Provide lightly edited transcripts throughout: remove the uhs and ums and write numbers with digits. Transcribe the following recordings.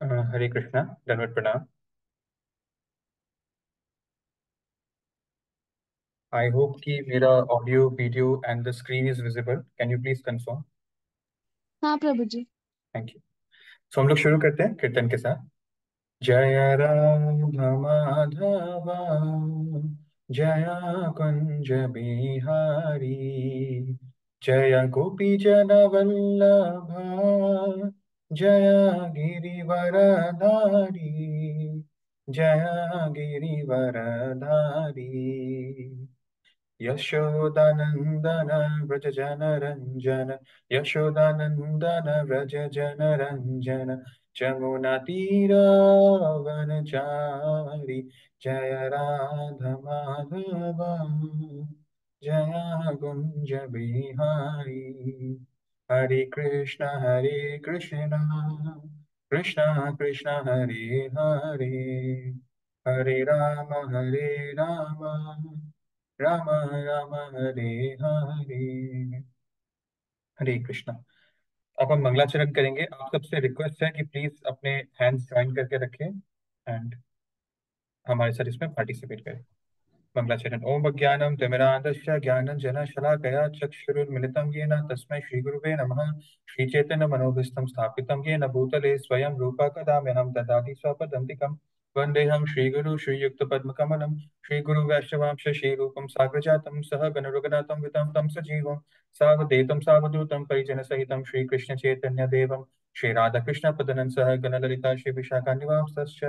हरे कृष्णा। दंडवत प्रणाम। I hope कि मेरा audio video and the screen is visible. Can you please confirm? हाँ प्रभु जी। Thank you. सो हम लोग शुरू करते हैं कीर्तन के साथ। जय राम माधवा, जय कुंज बिहारी, जय गोपी जन वल्लभा, जय गिरिवरधारी, जय गिरिवरधारी। यशोदानंदन व्रज जन रंजन, यशोदानंदन व्रज जन रंजन, जमुना तीरावनचारी, जय राधा माधव, जय कुंज बिहारी। हरे कृष्ण कृष्ण कृष्ण हरे हरे, हरे राम राम राम हरे हरे। हरे कृष्णा। अब हम मंगलाचरण करेंगे। आप सबसे रिक्वेस्ट है कि प्लीज अपने हैंड्स ज्वाइन करके रखें एंड हमारे साथ इसमें पार्टिसिपेट करें। मंगलाचरण। ओम अज्ञानं तिमिरान्धस्य ज्ञानञ्जनशलाकया चक्षुरुन्मिलितं येन तस्मै श्रीगुरुवे नमः। श्रीचैतन्यमनोभीष्टं स्थापितं येन भूतले स्वयं रूपा कदा मह्यं ददाति स्वपदान्तिकं। वन्देऽहं श्रीगुरु श्रीयुक्तपद्मकमलं श्रीगुरुवैष्णवांश श्रीरूपं साग्रजातं सह गणरघुनाथं वितं तं सजीवं सावधेतं सावधूतं परिजनसहितं श्रीकृष्णचैतन्यदेवं श्रीराधाकृष्णपदनं सह गणललिता श्रीविशाखानिवासश्च।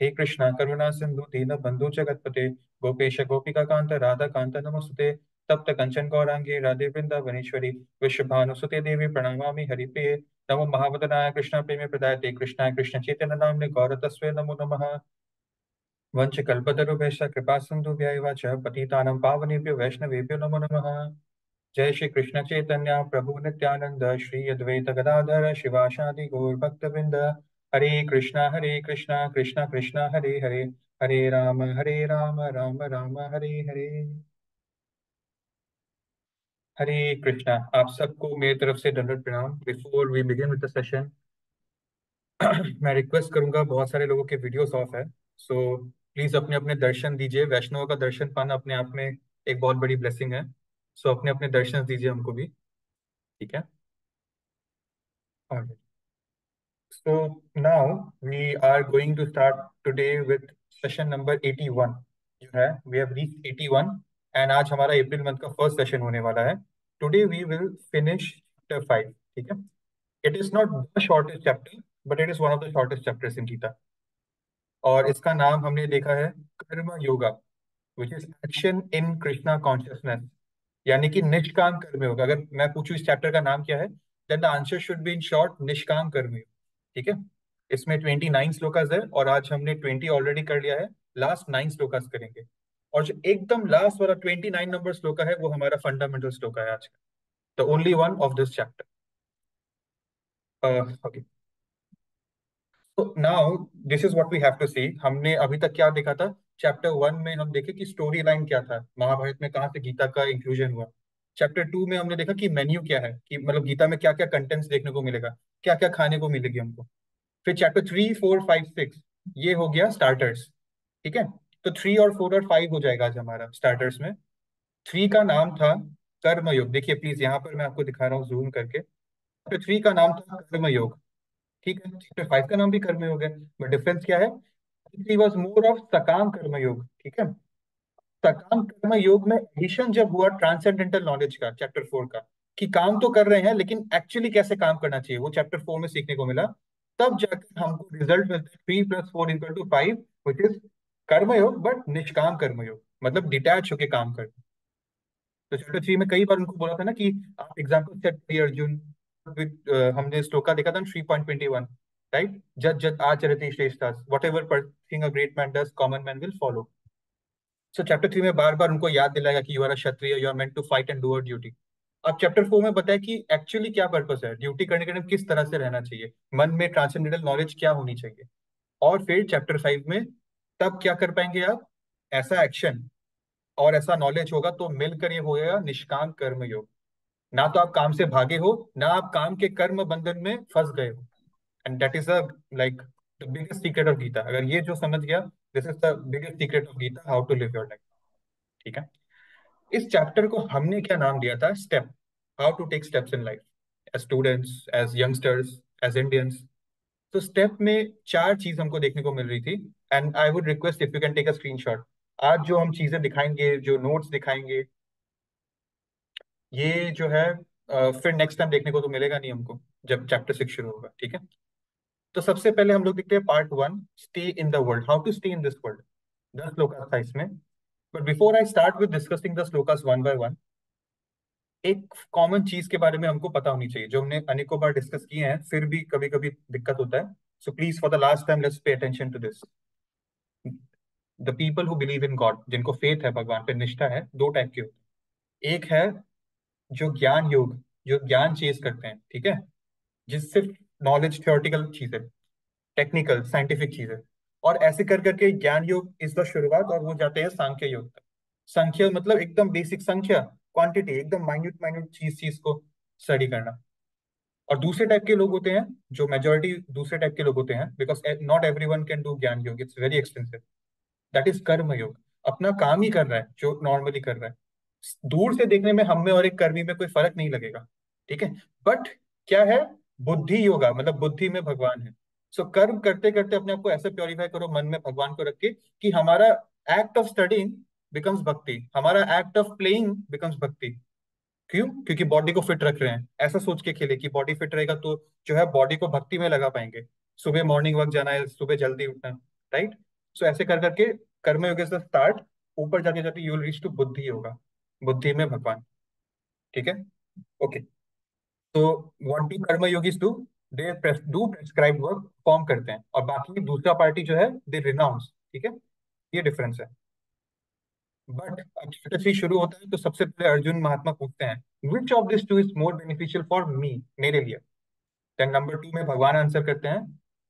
हे कृष्णा करुणा सिंधु दीनबन्धु जगत्पते गोपेश गोपिका कांत राधा कांत नमस्ते। तप्त कंचन गौरांगी राधे वृंदावनेश्वरी विश्वभानुसुते देवी प्रणमामि हरिप्रिये। नमो महावदनाय कृष्ण प्रेम प्रदायते कृष्णाय कृष्ण चैतन्य नाम्ने गौरतस्वे नमो नमः। वंश कल्पतरुभ्यश्च कृपा सिन्धुभ्यैव च पतितानां पावनेभ्यो वैष्णवेभ्यो नमो नमः। जय श्री कृष्ण चैतन्य प्रभु नित्यानंद श्री अद्वैत गदाधर शिवासादि गौर भक्तवृंद। हरे कृष्णा कृष्णा कृष्णा हरे हरे, हरे राम राम राम हरे हरे। हरे कृष्णा। आप सबको मेरी तरफ से दंडवत प्रणाम। Before we begin with the session, मैं रिक्वेस्ट करूंगा, बहुत सारे लोगों के वीडियोस ऑफ है, सो प्लीज अपने अपने दर्शन दीजिए। वैष्णव का दर्शन पाना अपने आप में एक बहुत बड़ी ब्लेसिंग है। सो अपने अपने दर्शन दीजिए हमको भी। ठीक है। Alright. So now we are going to start today with session number 81। जो है we have reached 81 and आज हमारा अप्रैल मंथ का फर्स्ट सेशन होने वाला है। Today we will finish chapter 5। ठीक है। It is not the shortest chapter but it is one of the shortest chapters in Gita। और इसका नाम हमने देखा है कर्म yoga, which is action in Krishna consciousness, यानी कि निष्काम कर्मयोग। अगर मैं पूछूं इस चैप्टर का नाम क्या है, then the answer should be in short निष्काम कर्मयोग। ठीक है। इसमें 29 श्लोकास है और आज हमने 20 ऑलरेडी कर लिया है। लास्ट 9 श्लोकास करेंगे और जो एकदम लास्ट वाला 29 नंबर श्लोका है वो हमारा फंडामेंटल श्लोका है आज का, the only one of this chapter. Okay. तो now this is what we have to see. हमने अभी तक क्या देखा था? चैप्टर 1 में हम देखे कि स्टोरी लाइन क्या था, महाभारत में कहाँ से गीता का इंक्लूजन हुआ। चैप्टर 2 में हमने देखा कि मेन्यू क्या है, कि मतलब गीता में क्या क्या कंटेंट्स देखने को मिलेगा, क्या क्या खाने को मिलेगी हमको। फिर चैप्टर 3 4 5 6 ये हो गया स्टार्टर्स। ठीक है। तो 3 और 4 और 5 हो जाएगा आज हमारा स्टार्टर्स में। 3 का नाम था कर्मयोग। देखिए प्लीज, यहाँ पर मैं आपको दिखा रहा हूँ जूम करके। चैप्टर 3 का नाम था कर्मयोग। ठीक है। चैप्टर 5 का नाम भी कर्मयोग है, बट डिफरेंस क्या है? थ्री वॉज मोर ऑफ सकाम कर्मयोग। ठीक है। सकाम कर्मयोग में एडिशन जब हुआ ट्रांसेंडेंटल नॉलेज का, चैप्टर 4 का, कि काम तो कर रहे हैं लेकिन एक्चुअली कैसे काम करना चाहिए, वो चैप्टर 4 में सीखने को मिला। तब जाकर हमको रिजल्ट मिलता है 3 + 4 = 5, विच इज कर्मयोग बट निष्काम कर्मयोग, मतलब डिटैच होके काम करना। तो चैप्टर 3 में कई बार उनको बोला था ना कि आप एग्जाम्पल सेट करिए अर्जुन। हमने श्लोका देखा था 3.21, राइट? जद जद आचरति श्रेष्ठा whatever person a great man does common man will follow. So chapter 3 में बार बार उनको याद दिलाएगा कि you are a Kshatriya, you are meant to fight and do a duty. अब चैप्टर 4 में बताया कि एक्चुअली क्या पर्पस है, ड्यूटी करने के टाइम किस तरह से रहना चाहिए, मन में ट्रांसेंडेंटल नॉलेज क्या होनी चाहिए। और फिर चैप्टर 5 में तब क्या कर पाएंगे आप, ऐसा एक्शन और ऐसा नॉलेज होगा तो मिलकर ये होगा निष्काम कर्म योग। ना तो आप काम से भागे हो, ना आप काम के कर्म बंधन में फंस गए हो। And that is a like the biggest secret of Gita, अगर ये जो समझ गया, this is the biggest secret of Gita, how to live your life. ठीक है। इस चैप्टर को हमने क्या नाम दिया था? Step, how to take steps in life, as students, as youngsters, as Indians. तो स्टेप में चार चीज हमको देखने को मिल रही थी, and I would request if you can take a screenshot. आज जो हम चीजें दिखाएंगे, जो नोट्स दिखाएंगे, ये जो है फिर नेक्स्ट टाइम देखने को तो मिलेगा नहीं हमको, जब चैप्टर 6 शुरू होगा। ठीक है। तो सबसे पहले हम लोग देखते हैं part 1, stay in the world, how to stay in this world. 10 shlokas था इसमें। But before I start with discussing the shlokas one by one, एक कॉमन चीज के बारे में हमको पता होनी चाहिए, जो हमने अनेकों बार डिस्कस किए हैं, फिर भी कभी कभी दिक्कत होता है। So please for the last time let's pay attention to this. The people who believe in God, जिनको फेथ है, भगवान पे निष्ठा है, दो टाइप के होते हैं। एक है जो ज्ञान योग, जो ज्ञान चेज करते हैं, ठीक है, जिस सिर्फ नॉलेज, थ्योरेटिकल चीजें, टेक्निकल साइंटिफिक चीजें। और ऐसे कर करके ज्ञान योग इस द शुरुआत, और वो जाते हैं सांख्य योग तक। संख्या मतलब एकदम बेसिक संख्या, क्वांटिटी, एकदम माइन्यूट माइन्यूट चीज चीज को स्टडी करना। और दूसरे टाइप के लोग होते हैं, जो मेजोरिटी दूसरे टाइप के लोग होते हैं, because not every one can do ज्ञान योग, it's very expensive. That is कर्म योग। अपना काम ही कर रहा है जो नॉर्मली कर रहा है। दूर से देखने में हम में और एक कर्मी में कोई फर्क नहीं लगेगा। ठीक है। बट क्या है? बुद्धि योगा, मतलब बुद्धि में भगवान है। सो कर्म करते करते अपने आप को ऐसे प्योरीफाई करो, मन में भगवान को रख के, कि हमारा एक्ट ऑफ स्टडिंग बिकम्स भक्ति, हमारा एक्ट ऑफ प्लेइंग बिकम्स भक्ति। क्यों? क्योंकि बॉडी को फिट रख रहे हैं, ऐसा सोच के खेले कि बॉडी फिट रहेगा तो जो है बॉडी को भक्ति में लगा पाएंगे। सुबह मॉर्निंग वॉक जाना है, सुबह जल्दी उठना, राइट। सो ऐसे कर करके कर्मयोग से स्टार्ट, ऊपर जाके जाके यू विल रीच टू बुद्धि योगा, बुद्धि में भगवान। ठीक है। ओके। तो व्हाट डू कर्म yogis do? They do prescribe work, perform करते हैं, और बाकी दूसरा पार्टी जो है दे रिनाउंस। ठीक है। ये डिफरेंस है। बट अब चैप्टर 3 शुरू होता है तो सबसे पहले अर्जुन महात्मा पूछते हैं, which of this two is more beneficial for me, मेरे लिए। देन नंबर 2 में भगवान आंसर करते हैं,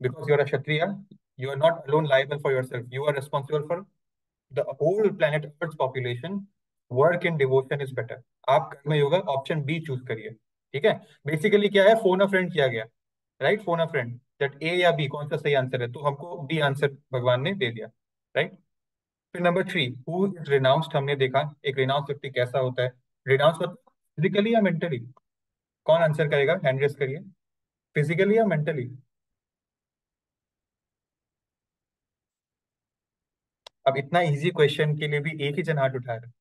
because you are a Kshatriya, you are not alone liable for yourself, you are responsible for the whole planet earth population, work in devotion is better. आप karma yoga option B choose करिए। ठीक है। Basically क्या है, phone a friend किया गया, right, phone a friend, that A या B कौन सा सही आंसर है, तो हमको बी आंसर भगवान ने दे दिया, राइट। फिर नंबर 3, हु इज रिनाउंस्ड, हमने देखा एक रिनाउंस व्यक्ति कैसा होता है। रिनाउंस मतलब फिजिकली या मेंटली? कौन आंसर करेगा, हैंड रेस करिए। फिजिकली या मेंटली? अब इतना इजी क्वेश्चन के लिए भी एक ही जन हाथ उठा रहा है।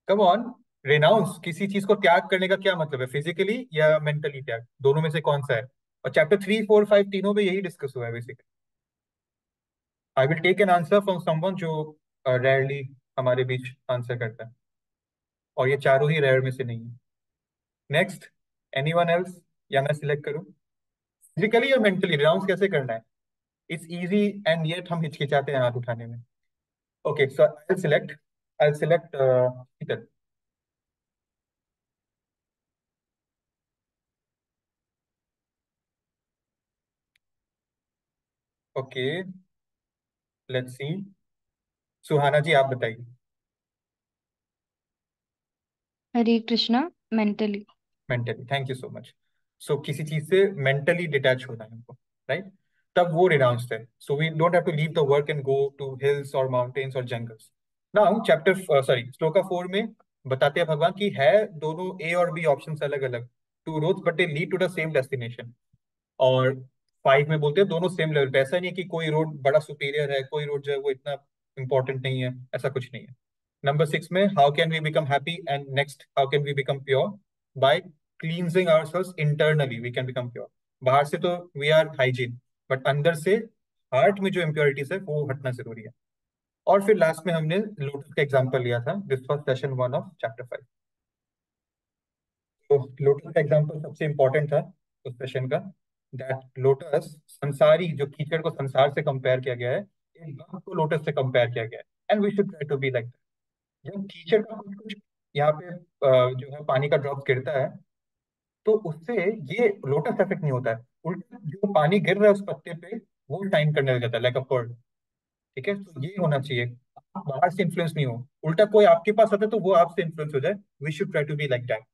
Come on. रेनाउंस, किसी चीज को त्याग करने का क्या मतलब है, फिजिकली या मेंटली त्याग, दोनों में से कौन सा है? और चैप्टर 3, 4, 5 तीनों में यही डिस्कस हुआ है basically. I will take an answer from someone जो रेयरली हमारे बीच आंसर करता है, और ये चारों ही रेयर में से नहीं है। नेक्स्ट, एनीवन एल्स, या मैं सिलेक्ट करूं? फिजिकली या मेंटली रिनाउंस कैसे करना है? इट्स इजी, एंड येट हम हिचकिचाते हैं हाथ उठाने में। Okay, so I select Sheetal. Okay, let's see. Suhana ji आप बताइए। Hare Krishna. Mentally. Mentally, thank you so much. So किसी चीज से मेंटली डिटैच होना है हमको, राइट, तब वो रिनाउंस्ड है। So we don't have to leave the work and go to hills और माउंटेन्स और jungles. Now chapter sorry shloka 4 में बताते हैं भगवान की है दोनों ए और बी ऑप्शंस अलग अलग, two roads but they lead to the same destination. और 5 में बोलते हैं दोनों सेम लेवल पे, ऐसा नहीं है कि कोई रोड बड़ा सुपीरियर है, कोई रोड जो है वो इतना इंपॉर्टेंट नहीं है, ऐसा कुछ नहीं है। नंबर 6 में how can we become happy, and next how can we become pure, by cleansing ourselves internally we can become pure. बाहर से तो वी आर हाइजीन, बट अंदर से हार्ट में जो इम्प्योरिटीज है वो हटना जरूरी है। और फिर लास्ट में हमने लोटस का एग्जांपल लिया था, this was session 1 of chapter 5। तो लोटस का एग्जांपल सबसे इंपॉर्टेंट था उस सेशन का, दैट लोटस संसारी, जो कीचड़ को संसार से कंपेयर किया गया है, एक भक्त को लोटस से कंपेयर किया गया है, and we should try to be like that. जब कीचड़ का कुछ कुछ यहाँ पे जो है पानी का ड्रॉप गिरता है, तो उससे ये लोटस इफेक्ट नहीं होता है, उल्टा जो पानी गिर रहा है उस पत्ते पे वो शाइन करने लग जाता है, लाइक अ पर्ल। ठीक है। तो ये होना चाहिए, बाहर से इन्फ्लुएंस नहीं हो, उल्टा कोई आपके पास आता है तो वो आपसे इन्फ्लुएंस हो जाए। We should try to be like that.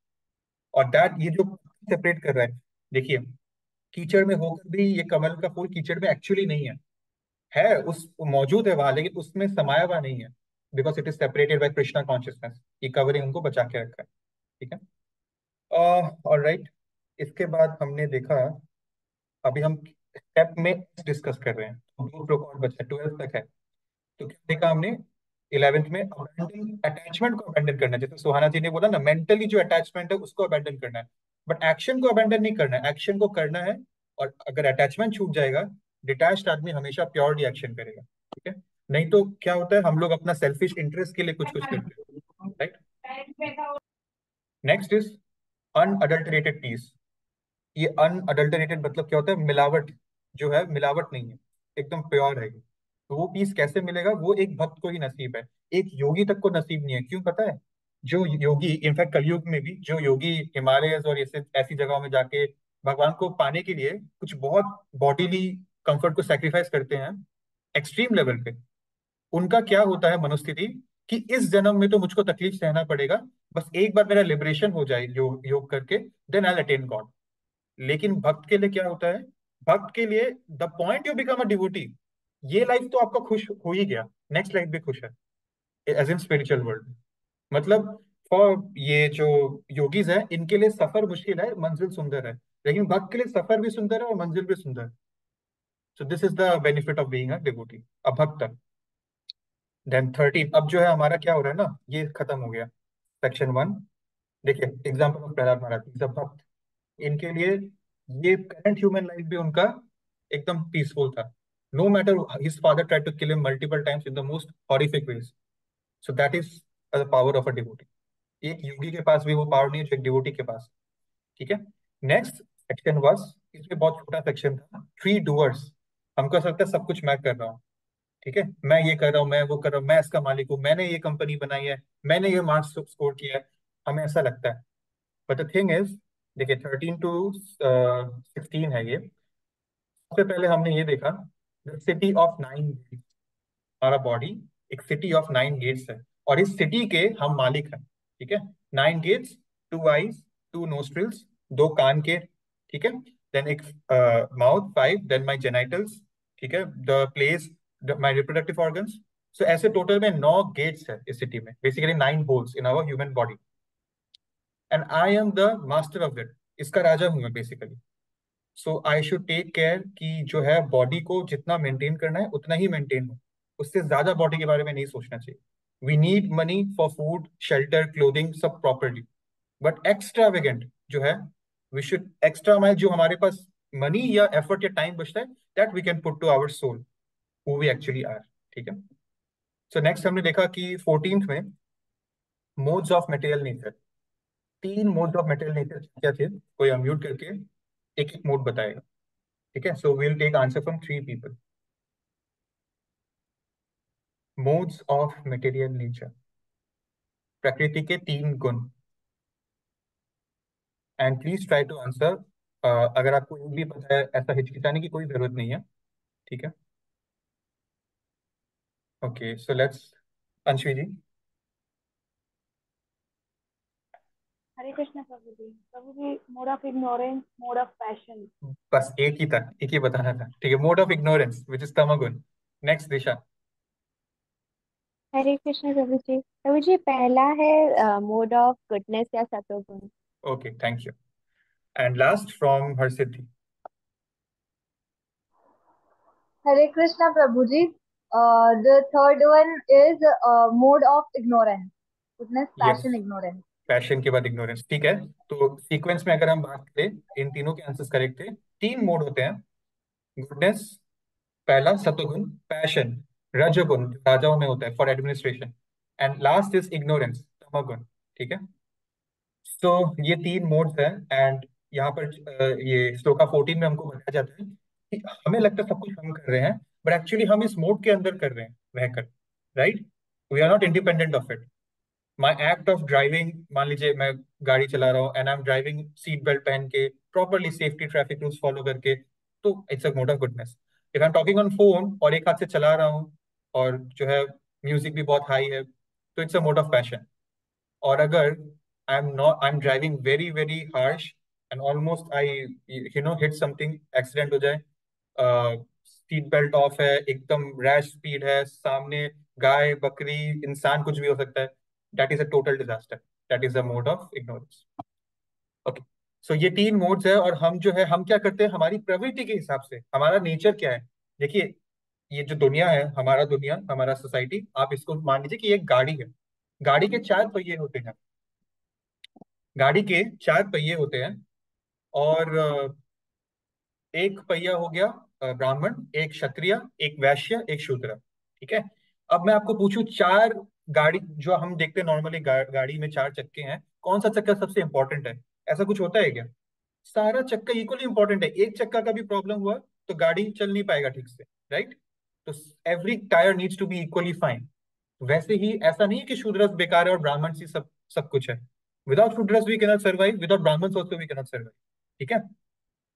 और दैट, ये जो सेपरेट कर रहा है, देखिए, कीचड़ में होकर भी ये कमल का फूल कीचड़ में एक्चुअली नहीं है उस मौजूद है वहां, लेकिन उसमें समाया हुआ नहीं है, because it is separated by Krishna consciousness. ये कवरिंग उनको बचा के रखा है। ठीक है। ऑलराइट। इसके बाद हमने देखा, अभी हम स्टेप में डिस्कस कर रहे हैं, तो दो स्ट्रोक और बचा, 12 तक है। तो क्या देखा हमने, 11th में अबैंडन अटैचमेंट को अबैंडन करना है, जैसे सुहाना जी ने बोला ना, मेंटली जो अटैचमेंट है उसको अबैंडन करना है, बट एक्शन को अबैंडन नहीं करना है, एक्शन को करना है। और अगर अटैचमेंट छूट जाएगा, डिटैच्ड आदमी हमेशा प्योरली एक्शन करेगा। ठीक है। नहीं तो क्या होता है, हम लोग अपना सेल्फिश इंटरेस्ट के लिए कुछ कुछ करते हैं, right. Next is unadulterated peace. ये अनअडल्टरेटेड मतलब क्या होता है, मिलावट जो है, मिलावट नहीं है, एकदम प्योर है ये। तो वो पीस कैसे मिलेगा, वो एक भक्त को ही नसीब है, एक योगी तक को नसीब नहीं है। क्यों पता है? जो योगी, इनफैक्ट कलयुग में भी जो योगी हिमालय और ऐसे ऐसी जगहों में जाके भगवान को पाने के लिए कुछ बहुत बॉडीली कंफर्ट को सेक्रीफाइस करते हैं एक्सट्रीम लेवल पे, उनका क्या होता है मनोस्थिति, कि इस जन्म में तो मुझको तकलीफ सहना पड़ेगा, बस एक बार मेरा लिबरेशन हो जाए योग करके, देन आई अटेन गॉड। लेकिन भक्त के लिए क्या होता है, भक्त के लिए the point you become a devotee, ये लाइफ तो आपका खुश हो ही गया, नेक्स्ट लाइफ भी खुश है, एज इन स्पिरिचुअल वर्ल्ड। मतलब फॉर ये जो योगीज है, इनके लिए सफर मुश्किल है, मंजिल सुंदर है, लेकिन भक्त के लिए सफर भी सुंदर है और मंजिल भी सुंदर है। So this is the benefit of being a devotee, a bhakt. Then 13, अब जो है हमारा क्या हो रहा है ना, ये खत्म हो गया सेक्शन 1। देखिए एग्जाम्पल ऑफ प्रहलाद महाराज, सब भक्त, इनके लिए ये करंट ह्यूमन लाइफ भी उनका एकदम पीसफुल था। No matter his father tried to kill him multiple times in the most horrific ways. So that is the power of a devotee. एक योगी के पास भी वो पावर नहीं है जो एक डिवोटी के पास। ठीक है। नेक्स्ट सेक्शन वाज, इसमें बहुत छोटा सेक्शन था, थ्री डूअर्स। हमको ऐसा लगता है सब कुछ मैं कर रहा हूँ। ठीक है, मैं ये कर रहा हूँ, मैं वो कर रहा हूँ, मैं इसका मालिक हूँ, मैंने ये कंपनी बनाई है, मैंने ये मार्क्स स्कोर किया है, हमें ऐसा लगता है। बट द थिंग इज, देखिए 13 to 16 है ये। सबसे पहले हमने ये देखा, द सिटी ऑफ 9 गेट्स। हमारा बॉडी एक सिटी ऑफ 9 गेट्स है, और इस सिटी के हम मालिक हैं। ठीक है। 9 गेट्स, 2 आईज, 2 नोस्ट्रिल्स, 2 कान के। ठीक है। देन एक माउथ, 5, देन माई जेनाइटल्स। ठीक है, the place, my reproductive organs. So ऐसे टोटल में 9 गेट्स है इस सिटी में, basically 9 holes in our human body, and I am the master of it. इसका राजा हूं मैं basically. So I should take care कि जो है बॉडी को जितना मेंटेन करना है उतना ही मेंटेन हो, उससे ज्यादा बॉडी के बारे में नहीं सोचना चाहिए। We need money for food, shelter, clothing, सब प्रॉपरली, बट एक्स्ट्रावेगेंट जो है, वी शुड एक्स्ट्रा माइल जो हमारे पास मनी या एफर्ट या टाइम बचता है, that we can put to our soul, who we actually are. ठीक है। सो नेक्स्ट हमने देखा कि 14th में modes of material nature. 3 modes of material nature क्या थे, कोई अनम्यूट करके एक एक मोड बताएगा। ठीक है। So we'll take answer from 3 people. Modes of material nature, प्रकृति के 3 गुण। And please try to answer. अगर आपको एक भी पता है, ऐसा हिचकिचाने की कोई जरूरत नहीं है। ठीक है। Okay, so let's, Anshu ji. Hare Krishna प्रभु जी। प्रभु जी, mode of ignorance, mode of passion. बस एक ही था, एक ही बताना था। ठीक है, mode of ignorance which is tamoguna. Next Disha. Hare Krishna प्रभु जी पहला है मोड ऑफ गुडनेस या satoguna. Okay, thank you. And last from Harsiddhi. Hare Krishna Prabhuji. The third one is mode of ignorance. Goodness, yes, passion, ignorance. Passion के बाद इग्नोरेंस। ठीक है। तो sequence में अगर हम बात करें, इन तीनों के आंसर्स करेक्ट थे। 3 मोड होते हैं, गुडनेस पहला, सतोगुण पैशन, रजोगुण जो राजाओं में होता है for administration, and last is ignorance, तमोगुण। ठीक है। तो ये 3 मोड्स हैं, एंड यहाँ पर ये श्लोका 14 में हमको बताया जाता है कि हमें लगता है सब कुछ हम कर रहे हैं, बट एक्चुअली हम इस मोड के अंदर कर रहे हैं रहकर, right. We are not independent of it. My act of driving, मान लीजिए मैं गाड़ी चला रहा हूँ, and I am driving seat belt पहन के, properly safety traffic rules follow करके, तो it's a mode of goodness. If I am talking on phone और एक हाथ से चला रहा हूँ, और जो है म्यूजिक भी बहुत हाई है, तो it's a mode of passion. और अगर आई am driving very very harsh, and almost I hit something, accident हो जाए, सीट बेल्ट ऑफ है, एकदम रैश स्पीड है, सामने गाय बकरी इंसान कुछ भी हो सकता है, that is a total disaster, that is a mode of ignorance. Okay, so ये तीन मोड्स है, और हम जो है हम क्या करते हैं हमारी प्रवृत्ति के हिसाब से, हमारा नेचर क्या है। देखिए, ये जो दुनिया है, हमारा दुनिया, हमारा सोसाइटी, आप इसको मान लीजिए कि ये एक गाड़ी है। गाड़ी के चार पहिए होते हैं, गाड़ी के चार पहिए होते हैं, और एक पहिया हो गया ब्राह्मण, एक क्षत्रिय, एक वैश्य, एक शूद्र। ठीक है। अब मैं आपको पूछूं, चार गाड़ी जो हम देखते हैं नॉर्मली, गाड़ी में चार चक्के हैं, कौन सा चक्का सबसे इंपॉर्टेंट है? ऐसा कुछ होता है क्या? सारा चक्का इक्वली इंपॉर्टेंट है, एक चक्का का भी प्रॉब्लम हुआ तो गाड़ी चल नहीं पाएगा ठीक से, राइट? तो every tyre needs to be equally fine. वैसे ही ऐसा नहीं है कि शूद्रस बेकार है और ब्राह्मण से सब सब कुछ है। Without Shudras we cannot survive, without Brahmin also we cannot survive. ठीक है।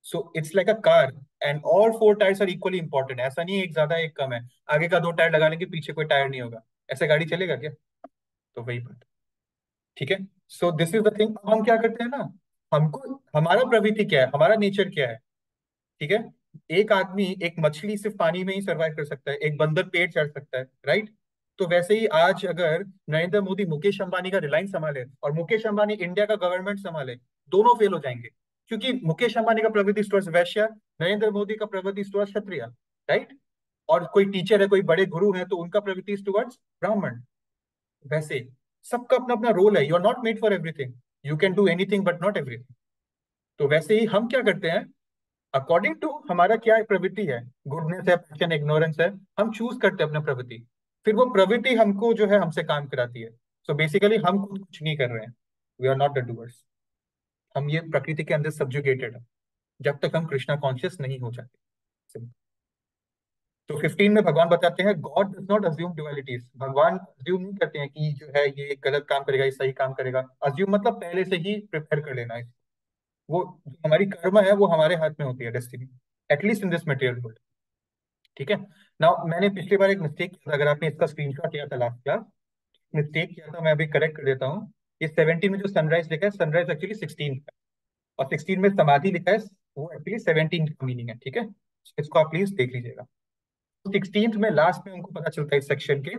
So it's like a car, and all four tyres are equally important. ऐसा नहीं है एक ज्यादा एक कम है, आगे का दो टायर लगा लेंगे पीछे कोई टायर नहीं होगा, ऐसे गाड़ी चलेगा क्या? तो वही बात। ठीक है। So this is the thing, हम क्या करते हैं ना, हमको हमारा प्रवृत्ति क्या है, हमारा नेचर क्या है। ठीक है। एक आदमी, एक मछली सिर्फ पानी में ही सरवाइव कर सकता है, एक बंदर पेड़ चढ़ सकता है, राइट? तो वैसे ही आज अगर नरेंद्र मोदी मुकेश अंबानी का रिलायंस संभाले और मुकेश अंबानी इंडिया का गवर्नमेंट संभाले, दोनों फेल हो जाएंगे, क्योंकि मुकेश अंबानी का प्रवृत्ति टुवर्ड्स वैश्य, नरेंद्र मोदी का प्रवृत्ति टुवर्ड्स क्षत्रिय, राइट? और कोई टीचर है, कोई बड़े गुरु है, तो उनका प्रवृत्ति टुवर्ड्स ब्राह्मण। वैसे सबका अपना अपना रोल है, you are not made for everything, you can do anything but not everything. तो वैसे ही हम क्या करते हैं, अकॉर्डिंग टू हमारा क्या प्रवृत्ति है, गुडनेस है, पैशन, इग्नोरेंस है, हम चूज करते हैं अपना प्रवृत्ति, फिर वो प्रवृत्ति हमको जो है हमसे काम कराती है। सो बेसिकली हम खुद कुछ नहीं कर रहे हैं, we are not the doers, हम ये प्रकृति के अंदर सब्जुगेटेड है जब तक हम कृष्णा कॉन्शियस नहीं हो जाते। Simple. तो 15 में भगवान बताते हैं, गॉड डज नॉट अज्यूम ड्युअलिटीज। भगवान अज्यूम नहीं करते हैं कि जो है ये गलत काम करेगा, ये सही काम करेगा। अज्यूम मतलब पहले से ही प्रिपेयर कर लेना है। वो जो हमारी कर्म है वो हमारे हाथ में होती है, destiny, at least in this material world. ठीक है। नाउ मैंने पिछली बार एक मिस्टेक किया था, अगर आपने इसका स्क्रीनशॉट लिया था लास्ट क्लास, मिस्टेक किया था, मैं अभी करेक्ट कर देता हूँ। ये 17 में जो सनराइज लिखा है, सनराइज एक्चुअली 16 है, और 16 में समाधि लिखा है, वो एक्चुअली 17 का मीनिंग है। ठीक है, इसको आप प्लीज देख लीजिएगा। 16 में लास्ट में हमको पता चलता है इस सेक्शन के,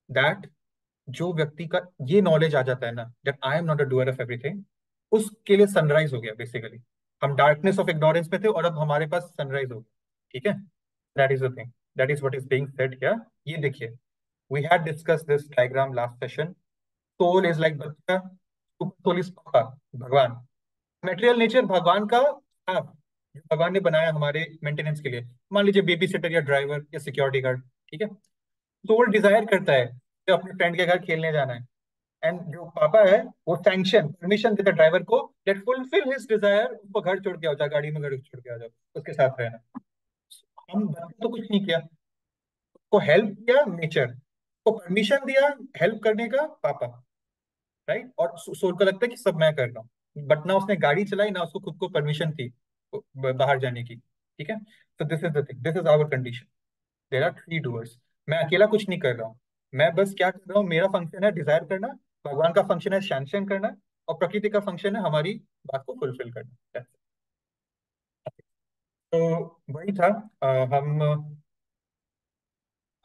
दैट जो व्यक्ति का ये नॉलेज आ जाता है ना, that I am not a doer of everything, उसके लिए सनराइज हो गया बेसिकली। हम डार्कनेस ऑफ इग्नोरेंस में थे और अब हमारे पास सनराइज हो गया। ठीक है, that is the thing, that is what is being said here. ये देखिए, we had discussed this diagram last session. Soul is like बच्चा, super soul is पापा, भगवान। मेटेरियल नेचर भगवान का आप, जो भगवान ने बनाया हमारे मेंटेनेंस के लिए, मान लीजिए बेबी सिटर या ड्राइवर या सिक्योरिटी गार्ड। ठीक है। सोल डिजायर करता है कि अपने फ्रेंड के घर खेलने जाना है, एंड जो पापा है वो सैंक्शन परमिशन देता है ड्राइवर को, दैट फुलफिल हिज डिजायर, उसको घर छोड़ के आ जाओ, गाड़ी में घर छोड़ के आ जाओ, उसके साथ रहना। हम बच्चे तो कुछ नहीं किया, को हेल्प किया नेचर, को परमिशन दिया हेल्प करने का पापा, राइट? और सोल को लगता है कि सब मैं कर रहा हूँ, बट ना उसने गाड़ी चलाई, ना उसको खुद को परमिशन थी बाहर जाने की। ठीक है। तो this is the thing, this is our condition. There are three doers. मैं अकेला कुछ नहीं कर रहा हूँ, मैं बस क्या कर रहा हूँ, मेरा फंक्शन है डिजायर करना, भगवान का फंक्शन है सैंक्शन करना, और प्रकृति का फंक्शन है हमारी बात को फुलफिल करना। That's it. तो वही था।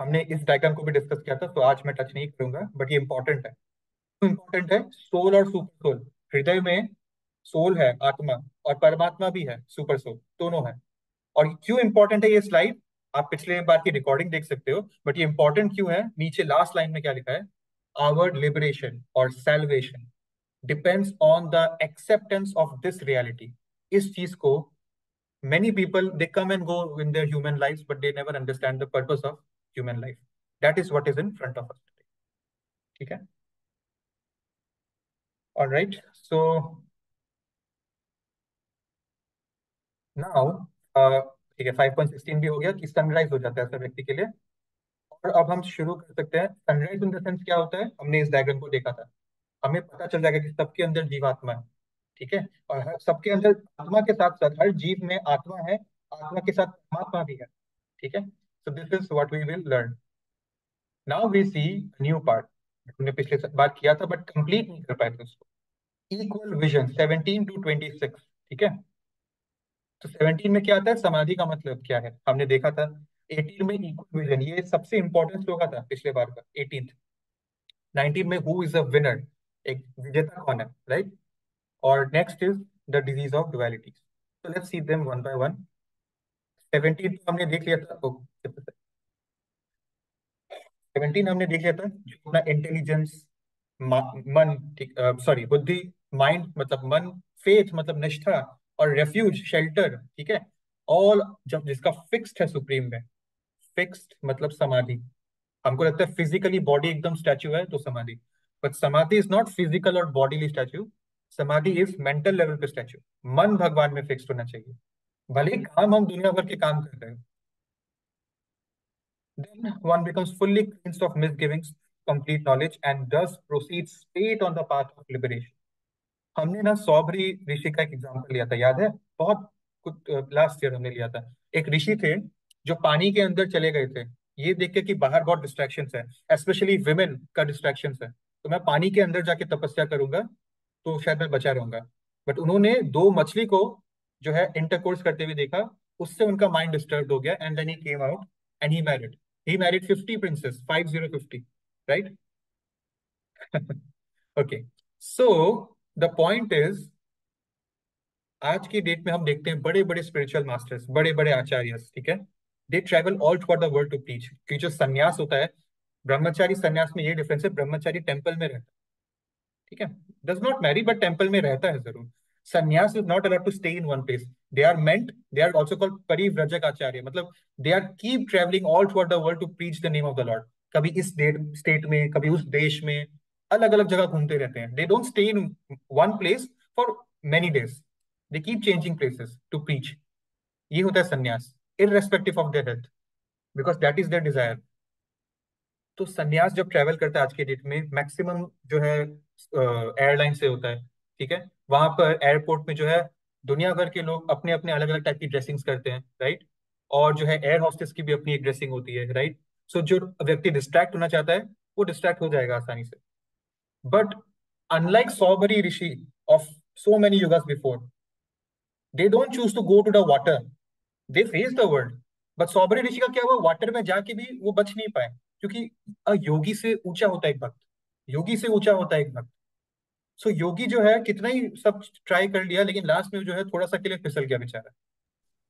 हमने इस डायग्राम को भी डिस्कस किया था, तो आज मैं टच नहीं करूंगा, बट ये इंपॉर्टेंट है। क्यों इंपॉर्टेंट है? सोल और सुपर सोल, हृदय में सोल है आत्मा, और परमात्मा भी है सुपर सोल, दोनों है। और क्यों इंपॉर्टेंट है ये स्लाइड, आप पिछले बार की रिकॉर्डिंग देख सकते हो, बट ये इंपॉर्टेंट क्यों है, नीचे लास्ट लाइन में क्या लिखा है, आवर लिबरेशन और salvation depends on the acceptance of this reality. इस चीज को many people they come and go in their human lives, but they never understand the purpose of human life. That is what is in front of us today. ठीक है। All right, so now ठीक है, 5.16 भी हो गया कि sunrise हो जाता है ऐसा व्यक्ति के लिए। और अब हम शुरू कर सकते हैं। सनराइज इन द सेंस क्या होता है, हमने इस डायग्राम को देखा था, हमें पता चल जाएगा कि सबके अंदर जीवात्मा है। ठीक है। और सबके अंदर आत्मा के साथ साथ हर जीव में आत्मा है, आत्मा के साथ परमात्मा भी है। ठीक है। So this is what we will learn. Now we see new part. हमने पिछले बार किया था बट कंप्लीट नहीं कर पाए थे उसको। इक्वल विजन 17 to 26, ठीक है। तो 17 में क्या आता है, समाधि का मतलब क्या है हमने देखा था। 18 में इक्वल विजन, ये सबसे इंपॉर्टेंट श्लोक था पिछले बार का 18th। 19 में हु इज अ विनर, एक विजेता कौन है, राइट। और next is the disease of duality. तो let's see them one by one. 17 तो हमने देख लिया था, 17 हमने देख लिया था, जो अपना इंटेलिजेंस, मन, ठीक, सॉरी, बुद्धि, माइंड मतलब मन, फेथ मतलब निष्ठा, और रेफ्यूज शेल्टर, ठीक है। ऑल जब जिसका फिक्स्ड है सुप्रीम में, फिक्स्ड मतलब समाधि। हमको लगता है फिजिकली बॉडी एकदम स्टैचू है तो समाधि, बट समाधि इज नॉट फिजिकल और बॉडीली स्टैचू। समाधि इज मेंटल लेवल पे स्टैचू। मन भगवान में फिक्स्ड होना चाहिए, भले ही काम हम दुनिया भर के काम कर रहे हैं। Then one becomes fully cleansed of misgivings, complete knowledge, and thus proceeds straight on the path of liberation. हमने ना सौभरी ऋषि का एक एग्जांपल लिया था, याद है, बहुत कुछ लास्ट ईयर हमने लिया था। एक ऋषि थे जो पानी के अंदर चले गए थे, ये देख के कि बाहर बहुत डिस्ट्रैक्शंस है, स्पेशली विमेन का डिस्ट्रैक्शंस है, तो मैं पानी के अंदर जाके तपस्या करूंगा तो शायद मैं बचा रहूंगा। बट उन्होंने दो मछली को जो है इंटरकोर्स करते हुए देखा, उससे उनका माइंड डिस्टर्ब हो गया, and then he came out and he married 50 princess, 50, right. Okay, so the point is, आज की डेट में हम देखते हैं बड़े बड़े स्पिरिचुअल मास्टर्स, बड़े बड़े आचार्य, ठीक है, they travel all through the world to teach. कि जो सन्यास होता है, ब्रह्मचारी सन्यास में ये डिफरेंस है, ब्रह्मचारी टेम्पल में रहता है, ठीक है, does not marry but temple में रहता है जरूर। Sannyas is not allowed to stay in one place, they are meant, they are also called parivrajaka acharya, मतलब they are keep travelling all through the world to preach the name of the lord. कभी इस state में, कभी उस देश में, अलग अलग जगह घूमते रहते हैं। They don't stay in one place for many days, they keep changing places to preach. ये होता है सन्यास, irrespective of their health, because that is their desire. तो सन्यास जब ट्रेवल करता है आज के डेट में, मैक्सिमम जो है एयरलाइन से होता है, ठीक है। वहां पर एयरपोर्ट में जो है दुनिया भर के लोग अपने अपने अलग अलग टाइप की ड्रेसिंग्स करते हैं, राइट। और जो है एयर हॉस्टेस की भी अपनी एक ड्रेसिंग होती है, राइट। सो जो व्यक्ति डिस्ट्रैक्ट होना चाहता है वो डिस्ट्रैक्ट हो जाएगा आसानी से। But unlike Saubhari Rishi of so many yugas before, they don't choose to go to the water, they face the world. But Saubhari Rishi का क्या हुआ, वाटर में जाके भी वो बच नहीं पाए, क्योंकि योगी से ऊंचा होता है एक भक्त, योगी से ऊंचा होता है एक भक्त। सो योगी जो है कितना ही सब ट्राई कर लिया, लेकिन लास्ट में जो है थोड़ा सा के लिए फिसल गया बेचारा।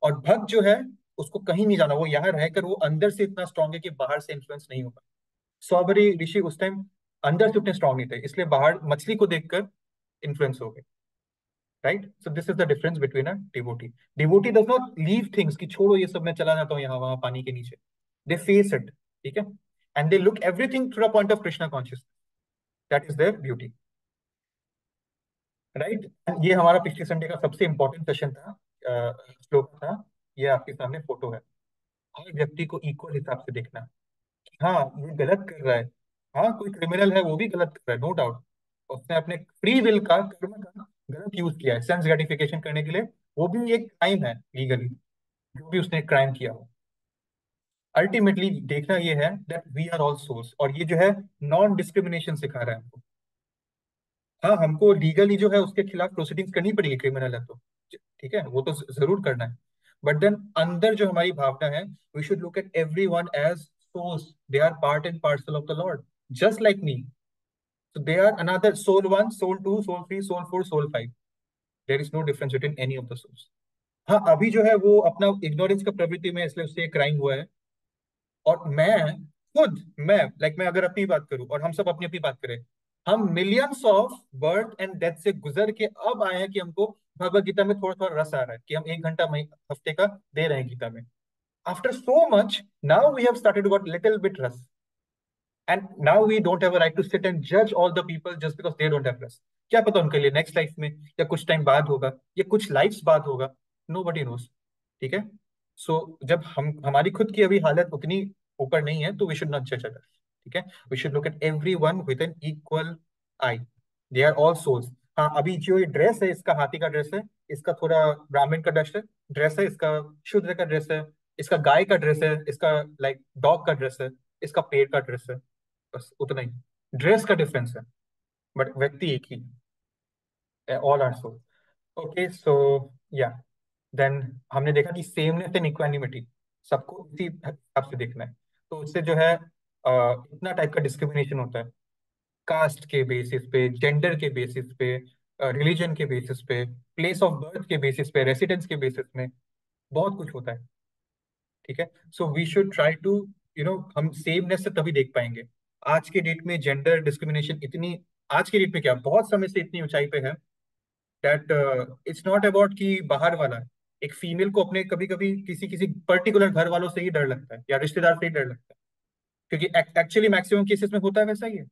और भक्त जो है उसको कहीं नहीं जाना, वो यहाँ रहकर वो अंदर से इतना स्ट्रांग है कि बाहर से इन्फ्लुएंस नहीं हो पाए। सौबरी ऋषि उस टाइम अंदर से उतने स्ट्रांग नहीं थे, इसलिए बाहर मछली को देखकर इन्फ्लुएंस हो गए, right. So this is the difference between a devotee. Devotee does not leave things कि छोड़ो ये सब, मैं चला जाता हूँ यहाँ वहां पानी के नीचे। दे फेस इट, ठीक है, and they look everything through the point of Krishna consciousness, that is there beauty, right. ये हमारा पिछले संडे का सबसे इंपॉर्टेंट सेशन था, श्लोक था। ये आपके सामने फोटो है। हर व्यक्ति को इक्वल हिसाब से देखना, हाँ ये गलत कर रहा है, हाँ कोई क्रिमिनल है वो भी गलत कर रहा है, नो डाउट। उसने अपने फ्री विल का, कर्म का गलत यूज किया है सेंस ग्रेटिफिकेशन करने के लिए, वो भी एक क्राइम है लीगली, जो भी उसने क्राइम किया हो। अल्टीमेटली देखना ये है that we are all souls, और ये जो है नॉन डिस्क्रिमिनेशन सिखा रहा है हमको। हाँ हमको लीगली जो है उसके खिलाफ प्रोसीडिंग्स करनी पड़ेगी, क्रिमिनल है तो, ठीक है, वो तो जरूर करना है। बट देन अंदर जो हमारी भावना है, we should look at every one as souls, they are part and parcel of the lord, just like me. So they are another soul 1, soul 2, soul 3, soul 4, soul 5. There is no difference between any of the souls. हाँ अभी जो है वो अपना ignorance का प्रवृत्ति में, इसलिए उससे क्राइम हुआ है। और मैं खुद, मैं अगर अपनी बात करूं और हम सब अपनी अपनी बात करें, हम millions of birth and death से गुजर के अब आए हैं कि हमको भगवत गीता में थोड़ा थोड़ा रस आ रहा है, कि हम 1 घंटा हफ्ते का दे रहे हैं गीता में। After so much now we have started got little bit rasa, and now we don't have a right to sit and judge all the people just because they don't have rest. क्या पता उनके लिए नेक्स्ट लाइफ में या कुछ time बाद होगा या कुछ लाइफ्स बाद होगा, nobody knows, ठीक है। सो जब हम हमारी खुद की अभी हालत उतनी ऊपर नहीं है तो वी शुड नॉट जज अदर्स, ठीक है। We should look at everyone with an equal eye, they are all souls. हाँ अभी जो ये ड्रेस है, इसका हाथी का ड्रेस है, इसका थोड़ा ब्राह्मण का ड्रेस है, इसका शूद्र का ड्रेस है, इसका गाय का ड्रेस है, इसका लाइक डॉग का ड्रेस है, इसका पेड़ का ड्रेस है, बस उतना ही ड्रेस का डिफरेंस है, बट व्यक्ति एक ही है। All are soul. Okay, so yeah then हमने देखा कि सेमनेस एंड इक्वानिमिटी सबको इसी हिसाब से देखना है। तो उससे जो है इतना टाइप का डिस्क्रिमिनेशन होता है, कास्ट के बेसिस पे, जेंडर के बेसिस पे, रिलीजन के बेसिस पे, प्लेस ऑफ बर्थ के बेसिस पे, रेसिडेंस के बेसिस में, बहुत कुछ होता है। ठीक है, so we should try to हम सेमनेस से तभी देख पाएंगे। आज के डेट में जेंडर डिस्क्रिमिनेशन इतनी, आज के डेट में क्या बहुत समय से इतनी ऊंचाई पे है दैट इट्स नॉट अबाउट कि बाहर वाला है। एक फीमेल को अपने कभी कभी किसी किसी पर्टिकुलर घर वालों से ही डर लगता है या रिश्तेदार से ही डर लगता है, क्योंकि एक्चुअली मैक्सिमम केसेस में होता है वैसा ही है।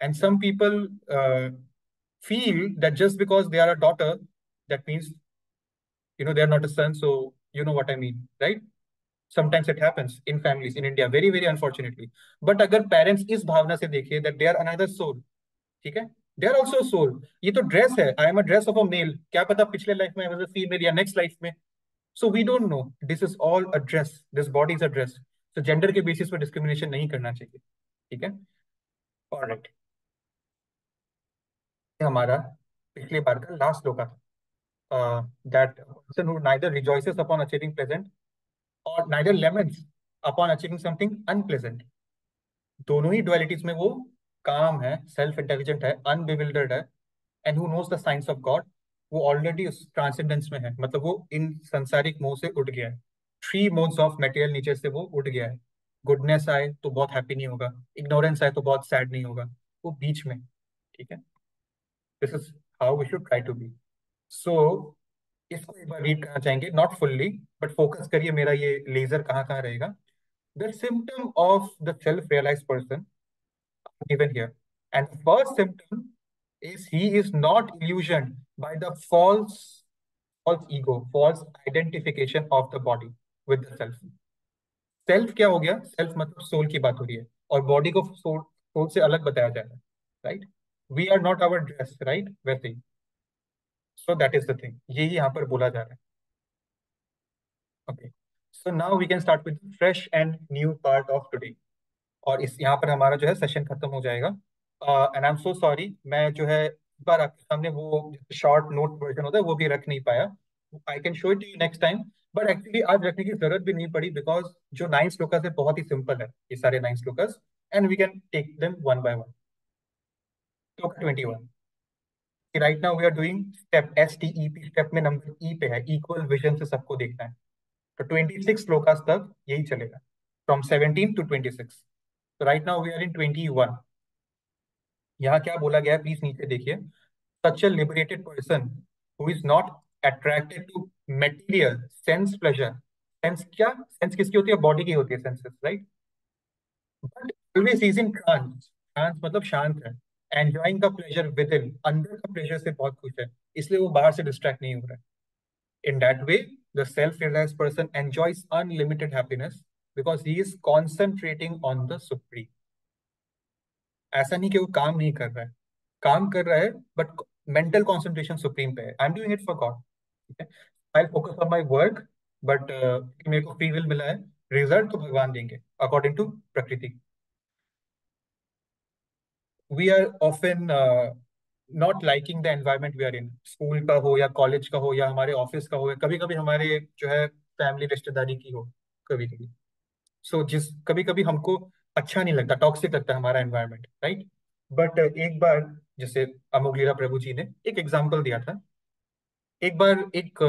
And some people feel that just because they are a daughter, that means they are not a son. So you know what I mean, right? Sometimes it happens in families in India, very very unfortunately. But अगर parents इस भावना से देखें that they are another soul, ठीक है, they are also a soul. ये तो dress है, I am a dress of a male, क्या पता पिछले लाइफ में I was a female या नेक्स्ट लाइफ में, so we don't know. This is all a dress, this body is a dress. So gender के basis पर discrimination नहीं करना चाहिए, ठीक है। ऑलराइट, हमारा पिछले बार का लास्ट श्लोक था, that person who neither rejoices upon achieving pleasant or neither laments upon achieving something unpleasant. दोनों ही dualities में वो काम है, सेल्फ इंटेलिजेंट है, अनबिविल्डर्ड है, and who knows the science of God, वो ऑलरेडी उस ट्रांसेंडेंस में है, मतलब वो इन संसारिक मोह से उठ गया है, three modes of material nature से वो उठ गया है। गुडनेस आए तो बहुत हैप्पी नहीं होगा, इग्नोरेंस आए तो बहुत सैड नहीं होगा, वो बीच में, ठीक है। This is how we should try to be. So इसको एक बार रीड करना चाहेंगे, नॉट फुल्ली बट फोकस करिए, मेरा ये लेजर कहाँ कहाँ रहेगा। The symptom of the self realize person given here, and the first symptom is he is not illusioned by the false ego, false identification of the body with the self. Self क्या हो गया, self मतलब soul की बात हो रही है, और बॉडी को सोल से अलग बताया जा रहा है, right. We are not our dress, right, वैसे ही। So that is the thing, यही यहाँ पर बोला जा रहा है। Okay, so now we can start with fresh and new part of today, और इस यहाँ पर हमारा जो है सेशन खत्म हो जाएगा। And I am so sorry, मैं जो है इस बार आपके सामने वो शॉर्ट नोट वर्जन होता है वो भी रख नहीं पाया। I can show it you next time, but actually आज रखने की जरूरत भी नहीं पड़ी, बिकॉज जो 9 श्लोकास है बहुत ही सिंपल है, ये सारे 9 shlokas, and we can take them one by one. श्लोक 21, right now we are doing step STEP, step में नंबर ई पे है, इक्वल विजन से सबको देखना है। तो 26 श्लोकास तक यही चलेगा, फ्रॉम 17 to 26। तो right now we are in 21। यहाँ क्या बोला गया है, प्लीज नीचे देखिए। Such a liberated person who is not attracted to material sense pleasure, sense क्या, सेंस किसकी होती है, बॉडी की होती है senses, right, but always is in trance, trance मतलब शांत है, enjoying the pleasure within, अंदर का प्लेजर से बहुत खुश है, इसलिए वो बाहर से डिस्ट्रैक्ट नहीं हो रहा है। In that way the self realized person enjoys unlimited happiness because he is concentrating on the supreme. ऐसा नहीं कि वो काम नहीं कर रहा है, काम कर रहा है, बट मेंटल कंसंट्रेशन सुप्रीम पे है। I am doing it for God, ठीक है। I focus on my work, but मेरे को फ्री विल मिला है, रिजल्ट तो भगवान देंगे according to prakriti. We are often not liking the environment we are in, school का हो या कॉलेज का हो या हमारे ऑफिस का हो या कभी कभी हमारे जो है फैमिली रिश्तेदारी की हो, कभी कभी। सो जिस कभी कभी हमको अच्छा नहीं लगता, टॉक्सिक लगता है हमारा एनवायरनमेंट, राइट। बट एक बार जैसे अमोघलीरा प्रभु जी ने एक एग्जांपल दिया था, एक बार एक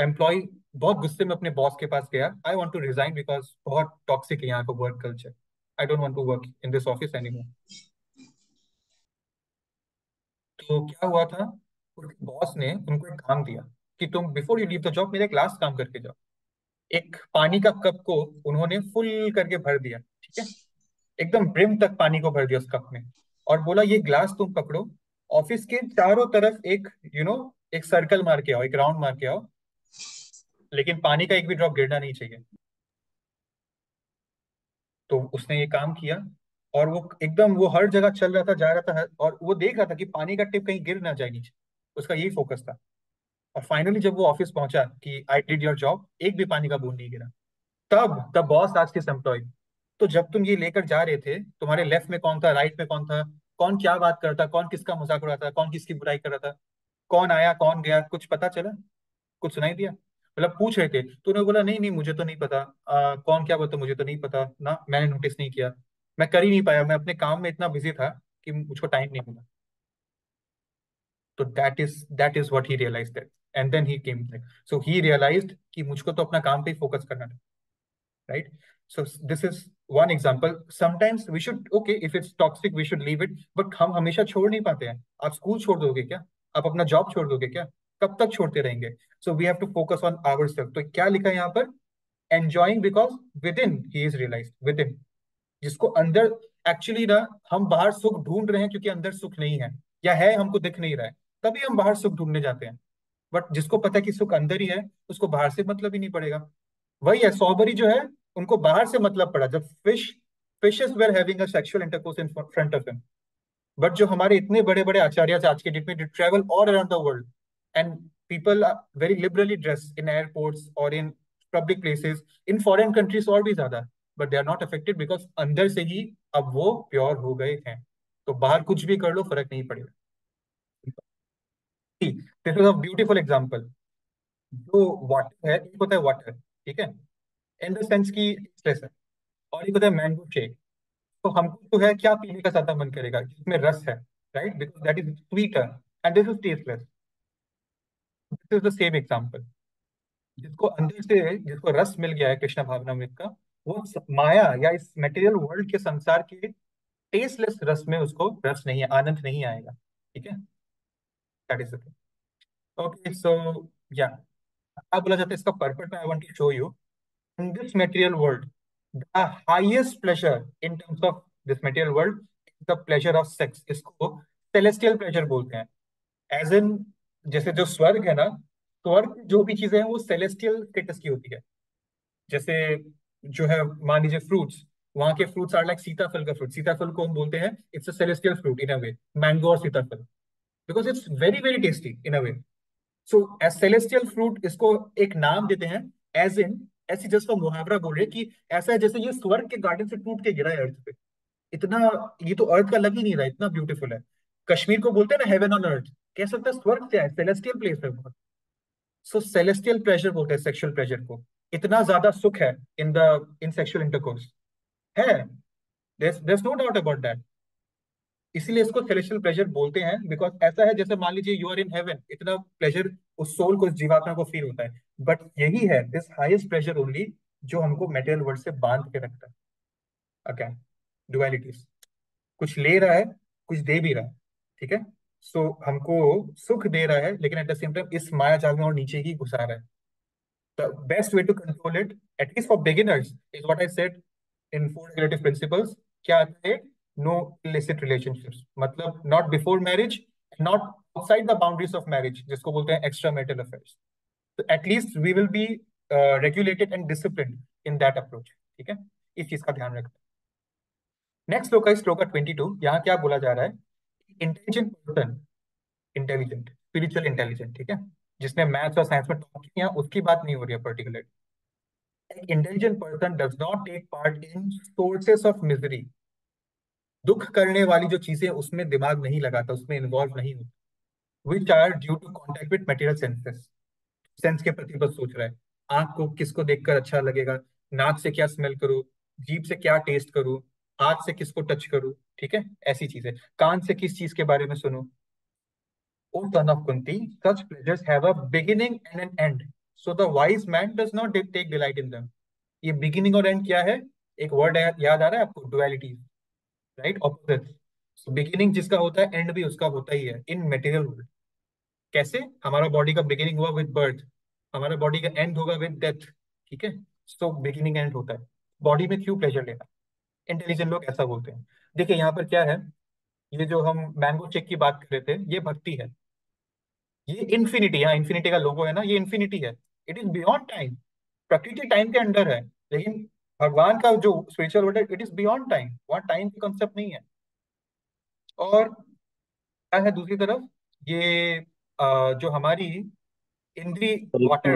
एम्प्लॉय बहुत गुस्से में अपने बॉस के पास गया, I want to resign because बहुत टॉक्सिक है यहाँ का work culture, I don't want to work in this office anymore. तो क्या हुआ था, उनके बॉस ने उनको एक काम दिया कि तुम before you leave the job मेरे एक लास्ट काम करके जाओ। एक पानी का कप को उन्होंने फुल करके भर दिया, ठीक है, एकदम ब्रिम तक पानी को भर दिया उस कप में, और बोला ये ग्लास तुम पकड़ो, ऑफिस के चारों तरफ एक एक सर्कल मार के आओ, एक राउंड मार के आओ, लेकिन पानी का एक भी ड्रॉप गिरना नहीं चाहिए। तो उसने ये काम किया, और वो एकदम वो हर जगह चल रहा था, जा रहा था, और वो देख रहा था कि पानी का टिप कहीं गिर ना जाए नीचे, उसका यही फोकस था। और फाइनली जब वो ऑफिस पहुंचा कि आई डिड योर जॉब, एक भी पानी का बूंद नहीं गिरा। तब the boss asked his employee, तो जब तुम ये लेकर जा रहे थे तुम्हारे लेफ्ट में कौन था, राइट में कौन था, कौन क्या बात करता, कौन किसका मजाक उड़ाता, कौन किसकी बुराई कर रहा था, कौन आया कौन गया कुछ पता चला, कुछ सुनाई दिया? मतलब पूछ रहे थे तो उन्होंने बोला नहीं नहीं मुझे तो नहीं पता, कौन क्या बोलता मुझे तो नहीं पता ना, मैंने नोटिस नहीं किया, मैं कर ही नहीं पाया, मैं अपने काम में इतना बिजी था कि मुझको टाइम नहीं मिला। तो that is what he realized that, and then he came back, so he realized कि मुझको तो अपना काम पे ही फोकस करना था, right? So this is one example. Sometimes we should, okay, if it's toxic we should leave it, but हम हमेशा छोड़ नहीं पाते हैं। आप स्कूल छोड़ दोगे क्या? आप अपना जॉब छोड़ दोगे क्या? कब तक छोड़ते रहेंगे? So we have to focus on ourselves. तो क्या लिखा है यहाँ पर? Enjoying because within he is realized, within, जिसको अंदर एक्चुअली ना, हम बाहर सुख ढूंढ रहे हैं क्योंकि अंदर सुख नहीं है, या है हमको दिख नहीं रहा है, तभी हम बाहर सुख ढूंढने जाते हैं। बट जिसको पता है कि सुख अंदर ही है, उसको बाहर से मतलब ही नहीं पड़ेगा। वही है, सॉबरी जो है उनको बाहर से मतलब पड़ा जब fishes were having a sexual intercourse in front of him. But जो हमारे इतने बड़े बड़े आचार्य आज के डेट में travel all around the world, and people are very liberally dress in airports और in public places in foreign countries और भी ज्यादा, but they are not affected because अंदर से ही अब वो प्योर हो गए हैं। तो बाहर कुछ भी कर लो फर्क नहीं पड़ेगा। This is a beautiful example. जो वाटर है, एक होता है वाटर, ठीक है, इन द सेंस की स्ट्रेस है, और एक होता है मैंगो शेक। तो हमको जो है क्या पीने का ज्यादा मन करेगा जिसमें रस है, right, because that is sweeter and this is tasteless. This is the same example. जिसको अंदर से, जिसको रस मिल गया है कृष्ण भावनामृत का, वो माया या इस मटेरियल वर्ल्ड के संसार के टेस्टलेस रस में उसको रस नहीं, आनंद नहीं आएगा। ठीक है, that is okay. Okay, so yeah क्या बोला जाता है इसका purpose, I want to show you in this material world, the highest pleasure in terms of this material world is the pleasure of sex. इसको celestial pleasure बोलते हैं। As in, जैसे जो स्वर्ग है ना, स्वर्ग जो भी चीजें हैं वो celestial status की होती है। जैसे जो है, मान लीजिए फ्रूट्स, वहां के फ्रूट्स आर लाइक सीताफल का फ्रूट, सीताफल को हम बोलते हैं it's a celestial fruit in a way, mango और सीताफल, because it's very very tasty in a way. So as celestial fruit इसको एक नाम देते हैं, एज इन, ऐसी जस्ट का मुहावरा बोल रहे हैं कि ऐसा है जैसे ये स्वर्ग के गार्डन से टूट के गिरा है अर्थ पे। इतना, ये तो अर्थ का लग ही नहीं रहा, इतना ब्यूटीफुल है। कश्मीर को बोलते हैं ना हेवन ऑन अर्थ, कह सकते हैं स्वर्ग से है, सेलेस्टियल प्लेस है बहुत। सो सेलेस्टियल प्लेजर बोलते हैं सेक्सुअल प्लेजर को। इतना ज्यादा सुख है इन सेक्सुअल इंटरकोर्स है, there no doubt about that. इसीलिए इसको सेलेस्टियल प्लेजर बोलते हैं, बिकॉज ऐसा है जैसे मान लीजिए यू आर इन हेवन, इतना प्लेजर उस सोल को, उस जीवात्मा को फील होता है। बट यही है दिस हाईएस्ट प्लेजर ओनली जो हमको मेटेरियल वर्ल्ड से बांध के रखता है। अगेन डुअलिटीज, कुछ ले रहा है कुछ दे भी रहा है, ठीक है। सो हमको सुख दे रहा है लेकिन एट द सेम टाइम इस माया जाल में और नीचे ही घुसा रहा है। The best way to control it, at least for beginners, is what I said in four relative principles. क्या आता है? नो illicit relationships, मतलब not before marriage, not outside the boundaries of marriage, जिसको बोलते हैं एक्स्ट्रा मैरिटल अफेयर्स। तो at least we will be regulated and discipline in that approach, ठीक है। इस चीज का ध्यान रखते हैं। नेक्स्ट श्लोक है श्लोका 22। यहाँ क्या बोला जा रहा है? Intelligent person, intelligent spiritual intelligent, ठीक है, जिसने मैथ्स और साइंस में टॉप किया, उसकी बात नहीं हो रही है particular. Intelligent person does not take part in sources of misery. दुख करने वाली जो चीजें उसमें दिमाग नहीं लगाता, उसमें इन्वॉल्व नहीं होता। Which are due to contact with material senses, sense के प्रति बस सोच रहा है। आंख को किसको देखकर अच्छा लगेगा, नाक से क्या स्मेल करूं, जीभ से क्या टेस्ट करूं, हाथ से किसको टच करूं, ठीक है, ऐसी चीजें। कान से किस चीज के बारे में सुनूं। O son of Kunti, such pleasures have a beginning and an end. So the wise man does not take delight in them. ये beginning और end क्या है? एक वर्ड याद आ रहा है आपको? Duality, right, opposite. बिगिनिंग जिसका होता है एंड भी उसका होता ही है इन मटेरियल वर्ल्ड। कैसे? हमारा बॉडी का बिगिनिंग हुआ विद बर्थ, हमारा बॉडी का एंड होगा विद डेथ, ठीक है। सो बिगिनिंग एंड होता है। बॉडी में क्यों प्लेजर लेना? इंटेलिजेंट लोग ऐसा बोलते हैं। देखिए यहाँ पर क्या है, ये जो हम मैंगो चेक की बात कर रहे थे, ये भक्ति है। ये इन्फिनिटी, यहाँ इन्फिनिटी का लोगो है ना, ये इन्फिनिटी है। It is beyond time. प्रकृति टाइम के अंडर है, लेकिन भगवान का जो स्पिरिचुअल वर्ल्ड है इट इज बियॉन्ड टाइम, वहाँ टाइम की कॉन्सेप्ट नहीं है। और क्या है दूसरी तरफ? ये जो हमारी इंद्री वाटर,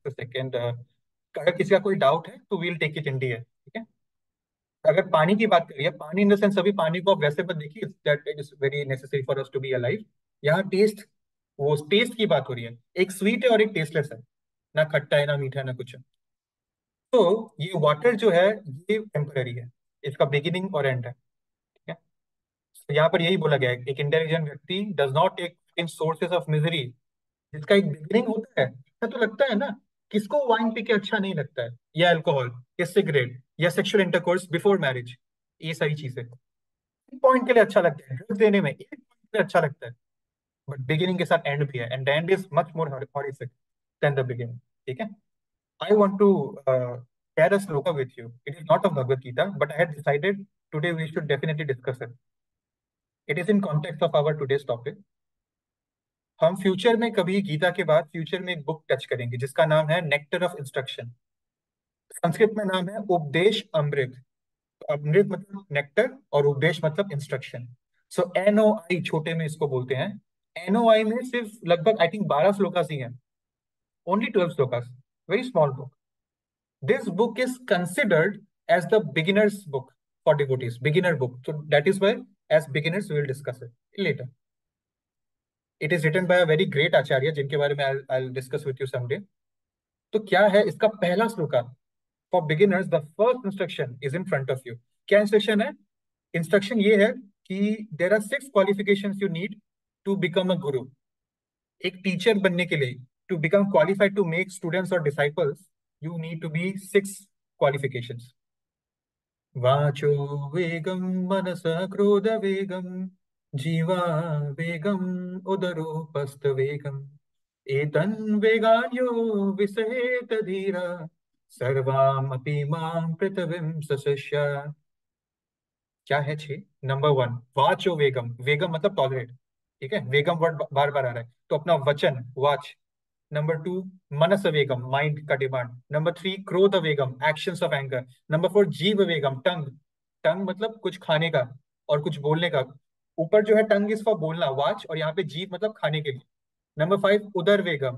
सेकेंड, अगर किसी का कोई डाउट है तो we'll take it in the है, ठीक है। अगर पानी की बात करिए, पानी इन द सेंस, अभी पानी को आप वैसे मत देखिए that it is very necessary for us to be alive. यहाँ टेस्ट वो टेस्ट की बात हो रही है, एक स्वीट है और एक टेस्टलेस है, ना खट्टा है ना मीठा है ना कुछ है। तो ये वाटर जो है ये टेम्पररी है, इसका बिगिनिंग और एंड है, ठीक है। तो यहाँ पर यही बोला गया है, एक इंटेलिजेंट व्यक्ति does not take in sources of misery, जिसका एक बिगिनिंग होता है। ऐसा तो लगता है ना, किसको वाइन पी के अच्छा नहीं लगता है, या अल्कोहल, या सिगरेट, या सेक्सुअल इंटरकोर्स बिफोर मैरिज, ये सारी चीजें एक पॉइंट के लिए अच्छा लगता है, ड्रग्स देने में एक पॉइंट के लिए अच्छा लगता है, बट बिगिनिंग के साथ एंड भी है, and the end is much more horrific than the beginning, ठीक है। I want to share a sloka with you. It is not of Bhagavad Gita, but I had decided today we should definitely discuss it. It is in context of our today's topic. हम future में कभी गीता के बाद future में एक book touch करेंगे जिसका नाम है नेक्टर ऑफ इंस्ट्रक्शन। संस्कृत में नाम है उपदेश अमृत। अमृत मतलब नेक्टर और उपदेश मतलब इंस्ट्रक्शन। सो NOI छोटे में इसको बोलते हैं। NOI में सिर्फ लगभग आई थिंक 12 श्लोकास ही हैं, only 12 shlokas, very small book. This book is considered as the beginner's book for devotees, beginner book. So that is why, as beginners, we will discuss it later. It is written by a very great acharya, जिनके बारे में I'll discuss with you someday. तो क्या है इसका पहला shloka? For beginners, the first instruction is in front of you. क्या instruction है? Instruction ये है कि there are 6 qualifications you need to become a guru. एक टीचर बनने के लिए, to become qualified to make students or disciples, you need to be 6 qualifications. वाचो वेगम मनसा क्रोध वेगम जीवा वेगम उदरोपस्थ वेगम एतन् वेगान्यो विसहेत धीरा सर्वामपि मां पृथ्वीं सशस्यात्। क्या है 6? नंबर 1 वाचो वेगम, वेगम मतलब टॉलरेट, ठीक है, वेगम वर्ड बार बार आ रहा है तो अपना वचन वाच। नंबर 2 मनस वेगम, माइंड का डिमांड। नंबर 3 क्रोध वेगम, एक्शंस ऑफ एंगर। नंबर 4 जीव वेगम, टंग, टंग मतलब कुछ खाने का और कुछ बोलने का। ऊपर जो है टंग इज फॉर बोलना वाच, और यहाँ पे जीव मतलब खाने के लिए। नंबर 5 उदर वेगम,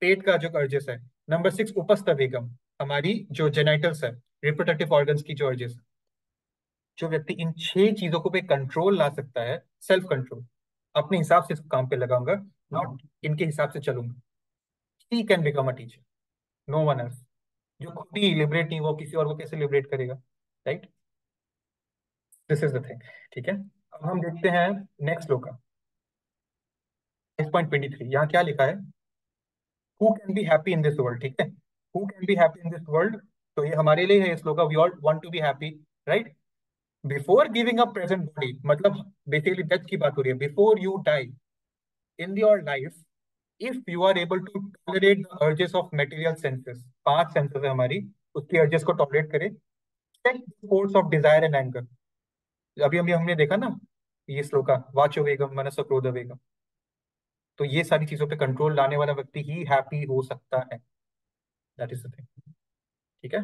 पेट का जो अर्जेस है। नंबर 6 उपस्थ वेगम, हमारी जो जेनाइटल्स है, रिप्रोडक्टिव ऑर्गन्स की जो अर्जेस। जो व्यक्ति इन 6 चीजों को पे कंट्रोल ला सकता है, सेल्फ कंट्रोल, अपने हिसाब से इस काम पे लगाऊंगा, नॉट इनके हिसाब से चलूंगा, he can become a teacher, no one else. जो खुद ही लिबरेट नहीं, वो किसी और को कैसे लिबरेट करेगा, right? This is the thing, ठीक है। अब हम देखते हैं नेक्स्ट श्लोका 5.23। यहाँ क्या लिखा है? Who can be happy in this world, ठीक है, who can be happy in this world. तो ये हमारे लिए है ये shloka, we all want to be happy, right? Before giving up present body, मतलब बेसिकली डेथ की बात हो रही है। Before you die in your life, if you are able to tolerate the urges of material senses, 5 senses है हमारी, उसकी urges को tolerate करे, check the force of desire and anger। अभी अभी हमने देखा ना ये श्लोका, वाचो वेगम मनसो क्रोध वेगम। तो ये सारी चीजों पे कंट्रोल लाने वाला व्यक्ति ही हैप्पी हो सकता है, दैट इज द थिंग, ठीक है।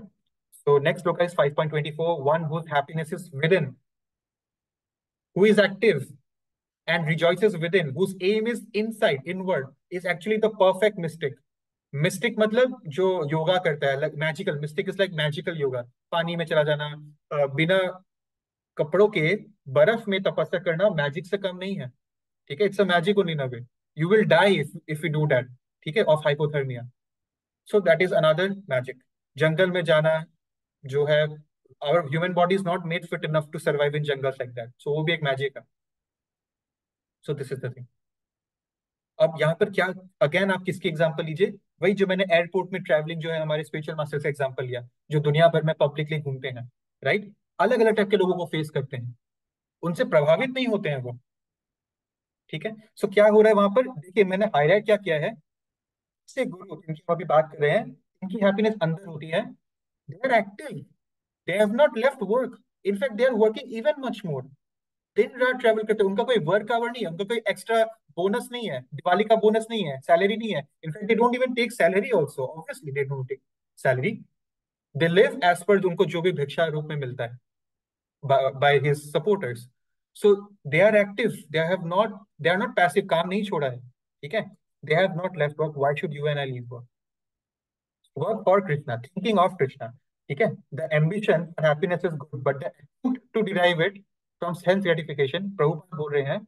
So next shloka is 5.24, one whose happiness is within, who is active and rejoices within, whose aim is inside, inward, is actually the perfect mystic। Mistake मतलब जो योगा करता है, like magical, mistake is like magical yoga, पानी में चला जाना, बिना कपड़ों के बर्फ में तपस्या करना मैजिक से कम नहीं है, ठीक है। It's a magic only in a way, you will die if you do that, ठीक है, of hypothermia. So that is another magic. जंगल में जाना जो है, our human body is not made fit enough to survive in jungle like that, so वो भी एक मैजिक है। So this is the thing. अब यहाँ पर क्या, अगेन आप किसकी एग्जांपल लीजिए, वही जो मैंने एयरपोर्ट में ट्रैवलिंग जो है हमारे स्पिरिचुअल मास्टर से एग्जांपल लिया, जो दुनिया भर में पब्लिकली घूमते हैं, राइट, अलग अलग टाइप के लोगों को फेस करते हैं, उनसे प्रभावित नहीं होते हैं वो, ठीक है। सो क्या हो रहा है वहां पर, देखिए मैंने हाईलाइट क्या किया है, से गुरु जिनकी हम अभी बात कर रहे हैं, इनकी हैप्पीनेस अंदर होती है, they are active, they have not left work, in fact they are working even much more, दिन रात ट्रैवल करते हैं, उनका कोई वर्क आवर नहीं है, उनका कोई एक्स्ट्रा बोनस नहीं है, दिवाली का बोनस नहीं है, सैलरी नहीं है, in fact they don't even take salary also, obviously they don't take salary, they live as पर उनको जो भी भिक्षा रूप में मिलता है by his supporters. So they are active, they are not passive, काम नहीं छोड़ा है, ठीक है, they have not left work, why should you and I leave work? Work for Krishna, thinking of Krishna, ठीक है। The ambition for happiness is good, but the attempt to derive it from sense gratification, Prabhupada बोल रहे हैं,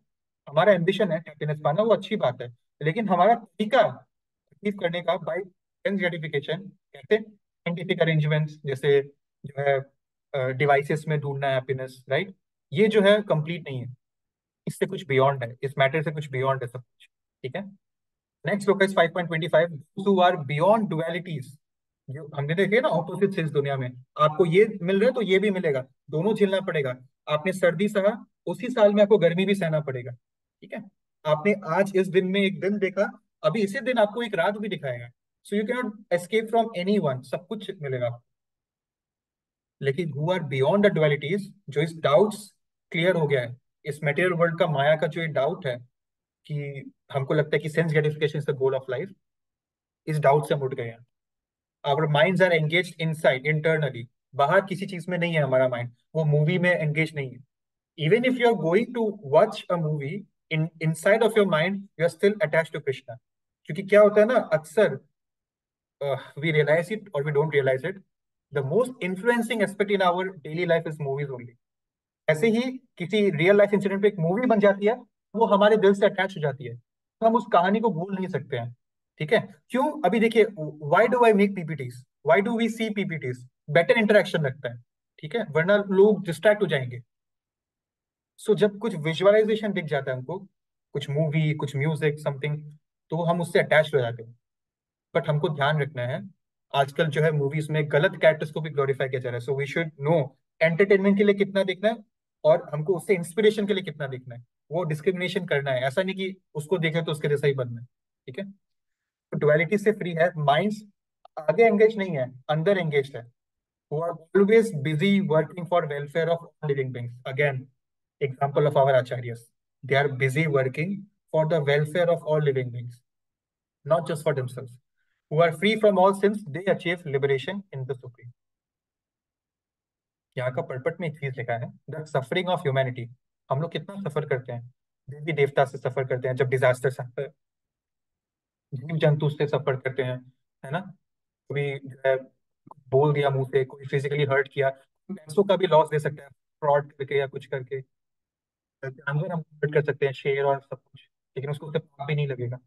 हमारा ambition है happiness पाना, वो अच्छी बात है, लेकिन हमारा तरीका अचीव करने का बाय सेंस ग्रेटिफिकेशन, कैसे साइंटिफिक अरेंजमेंट्स, जैसे जो है डिवाइसेस में ढूंढना है हैप्पीनेस, राइट, ये जो है कंप्लीट नहीं है, इससे कुछ बियॉन्ड है, इस मैटर से कुछ बियॉन्ड है सब कुछ। ठीक है। Next focus 5.25, who are beyond dualities. जो हमने देखे ना ऑपोजिट्स इस दुनिया में, आपको ये मिल रहा है तो ये भी मिलेगा, दोनों झेलना पड़ेगा। आपने सर्दी सहा, उसी साल में आपको गर्मी भी सहना पड़ेगा। ठीक है। आपने आज इस दिन में एक दिन देखा, अभी इसी दिन आपको एक रात भी दिखाएगा। So you can not escape from any one, सब कुछ मिलेगा आपको। लेकिन who are beyond the dualities, जो इस डाउट्स क्लियर हो गया है, इस मटेरियल वर्ल्ड का माया का जो ये डाउट है कि हमको लगता है कि sense gratification is the goal of life, इस डाउट से हम उठ गए हैं। Our minds are engaged inside, internally, बाहर किसी चीज में नहीं है हमारा माइंड, वो मूवी में एंगेज नहीं है। Even if you are going to watch a movie, in inside of your mind you are still attached to Krishna. क्योंकि क्या होता है ना, अक्सर वी रियलाइज इट और we don't realize it, the most influencing aspect in our daily life is movies only. ऐसे ही किसी रियल लाइफ इंसिडेंट पे एक मूवी बन जाती है, वो हमारे दिल से अटैच हो जाती है, तो हम उस कहानी को भूल नहीं सकते हैं। ठीक है। क्यों? अभी देखिए, why do I make PPTs, why do we see PPTs? Better interaction लगता है। ठीक है, वरना लोग डिस्ट्रैक्ट हो जाएंगे। सो जब कुछ विजुअलाइजेशन दिख जाता है हमको, कुछ मूवी, कुछ म्यूजिक, समथिंग, तो हम उससे अटैच हो जाते हैं। बट हमको ध्यान रखना है, आजकल जो है मूवीज में गलत कैरेक्टर्स को भी ग्लोरीफाई किया जा रहा है। So we should know entertainment के लिए कितना देखना है और हमको उससे इंस्पिरेशन के लिए कितना देखना है। वो डिस्क्रिमिनेशन करना है, ऐसा नहीं कि उसको देखे तो उसके जैसा ही बनना है। ठीक है। तो डुअलिटी से फ्री है, माइंड्स आगे एंगेज नहीं है, अंदर एंगेज है। who are always busy working for welfare of all living beings. Again, example of our acharyas. They are busy working for the welfare of all living beings, not just for themselves. Who are free from all sins, they achieve liberation in the Supreme. यहाँ का पर्पट में एक चीज लिखा है, the suffering of humanity. हम लोग कितना सफर करते हैं, देवी देवता से सफर करते हैं, जब डिजास्टर आता है, जीव जंतु से सफर करते हैं, है ना। कोई जो है बोल दिया मुंह से, कोई फिजिकली हर्ट किया, पैसों का भी लॉस दे सकता है फ्रॉड करके या कुछ करके। जानवर हम हर्ट कर सकते हैं, शेर और सब कुछ, लेकिन उसको उससे पाप भी नहीं लगेगा।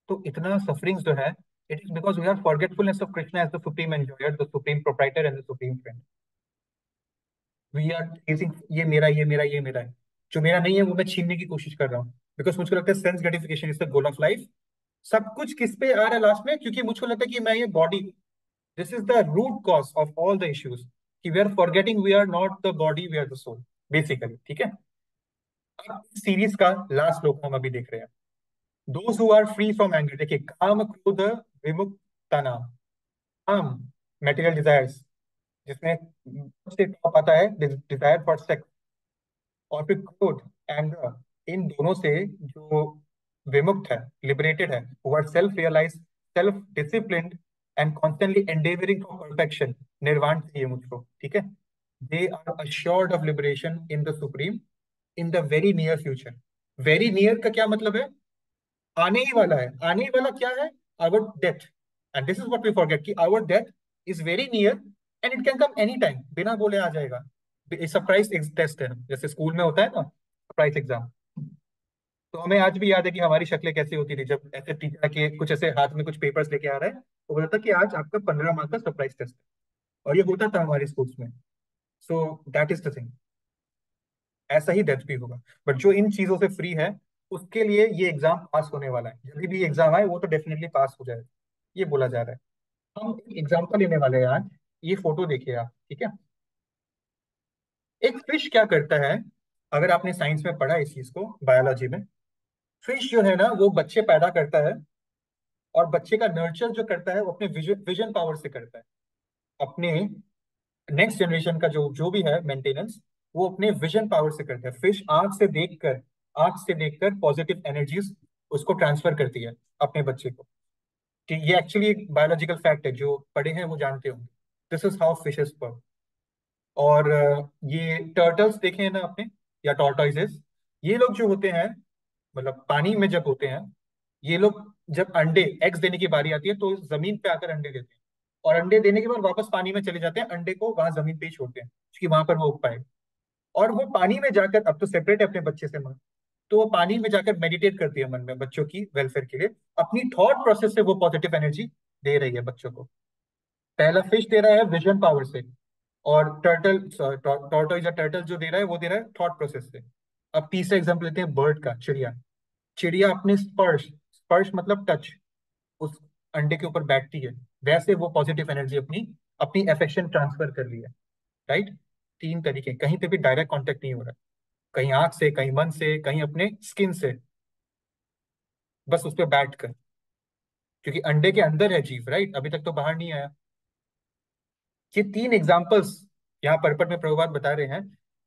तो इतना सफरिंग्स जो है, it is because we are forgetfulness of Krishna as the supreme enjoyer, the supreme proprietor and the supreme friend. We are chasing, ये मेरा, ये मेरा, ये मेरा है, जो मेरा नहीं है वो मैं छीनने की कोशिश कर रहा हूँ। बिकॉज मुझको लगता है sense gratification is the goal of life. सब कुछ किस पे आ रहा है लास्ट में? क्योंकि मुझको लगता है कि मैं ये body, this is the root cause of all the issues, कि we are forgetting we are not the body, we are the soul, basically. ठीक है। अब सीरीज का लास्ट श्लोक हम अभी देख रहे हैं, those who are free from anger. देखिए, काम क्रोध विमुक्ता नाम, काम मेटेरियल डिजायर्स, जिसमें सबसे टॉप आता है डिजायर फॉर सेक्स, और फिर क्रोध, एंगर, इन दोनों से जो विमुक्त है, लिबरेटेड है, who are self realize, self disciplined and constantly endeavouring for perfection, nirvana चाहिए मुझको। ठीक है। They are assured of liberation in the supreme in the very near future. Very near का क्या मतलब है? आने ही वाला है। आने ही वाला क्या है? Our death. And this is what we forget, कि our death is very near and it can come any time, बिना बोले आ जाएगा। सरप्राइज टेस्ट है, जैसे स्कूल में होता है ना सरप्राइज एग्जाम। तो हमें आज भी याद है कि हमारी शक्लें कैसी होती थी, जब ऐसे टीचर के कुछ ऐसे हाथ में कुछ पेपर्स लेके आ रहा है, वो बोलता कि आज आपका 15 मार्क का सरप्राइज टेस्ट है। और ये होता था हमारे स्कूल्स में। सो दैट इज द थिंग, ऐसा ही डेथ भी होगा। बट जो इन चीजों से फ्री है, उसके लिए ये एग्जाम पास होने वाला है। जब भी एग्जाम आए वो तो डेफिनेटली पास हो जाएगा, ये बोला जा रहा है। हम एक एग्जाम्पल लेने वाले हैं आज। ये फोटो देखिए आप। ठीक है। एक फिश क्या करता है, अगर आपने साइंस में पढ़ा इस चीज को, बायोलॉजी में, फिश जो है ना वो बच्चे पैदा करता है, और बच्चे का नर्चर जो करता है वो अपने विजन पावर से करता है। अपने नेक्स्ट जनरेशन का जो जो भी है मेंटेनेंस, वो अपने विजन पावर से करता है। फिश आंख से देखकर पॉजिटिव एनर्जीज उसको ट्रांसफर करती है अपने बच्चे को। कि ये एक्चुअली एक बायोलॉजिकल फैक्ट है, जो पढ़े हैं वो जानते होंगे। This is how fishes work. और ये टर्टल्स देखे हैं ना आपने, या टॉर्टोइजेस, ये लोग जो होते हैं, मतलब पानी में जब होते हैं, ये लोग जब अंडे एग्स देने की बारी आती है तो जमीन पे आकर अंडे देते हैं, और अंडे देने के बाद वापस पानी में चले जाते हैं, अंडे को वहां जमीन पे ही छोड़ते हैं क्योंकि वहां पर वो उग पाए। और वो पानी में जाकर, अब तो सेपरेट है अपने बच्चे से माँ, तो वो पानी में जाकर मेडिटेट करती है मन में बच्चों की वेलफेयर के लिए, अपनी थॉट प्रोसेस से वो पॉजिटिव एनर्जी दे रही है बच्चों को। पहला फिश दे रहा है विजन पावर से, और टर्टल टॉर्टोइज या टर्टल जो दे रहा है वो दे रहा है थॉट प्रोसेस से। अब तीसरा एग्जाम्पल लेते हैं बर्ड का, चिड़िया। चिड़िया अपने स्पर्श, स्पर्श मतलब टच, उस अंडे के ऊपर बैठती है, वैसे वो पॉजिटिव एनर्जी अपनी अपनी अफेक्शन ट्रांसफर कर रही है। राइट, तीन तरीके, कहीं पे भी डायरेक्ट कांटेक्ट नहीं हो रहा, कहीं आंख से, कहीं मन से, कहीं अपने स्किन से, बस उस पर बैठ कर, क्योंकि अंडे के अंदर है जीव, राइट, अभी तक तो बाहर नहीं आया। ये तीन एग्जाम्पल्स यहाँ पर्पट में प्रभुपाद बता रहे हैं।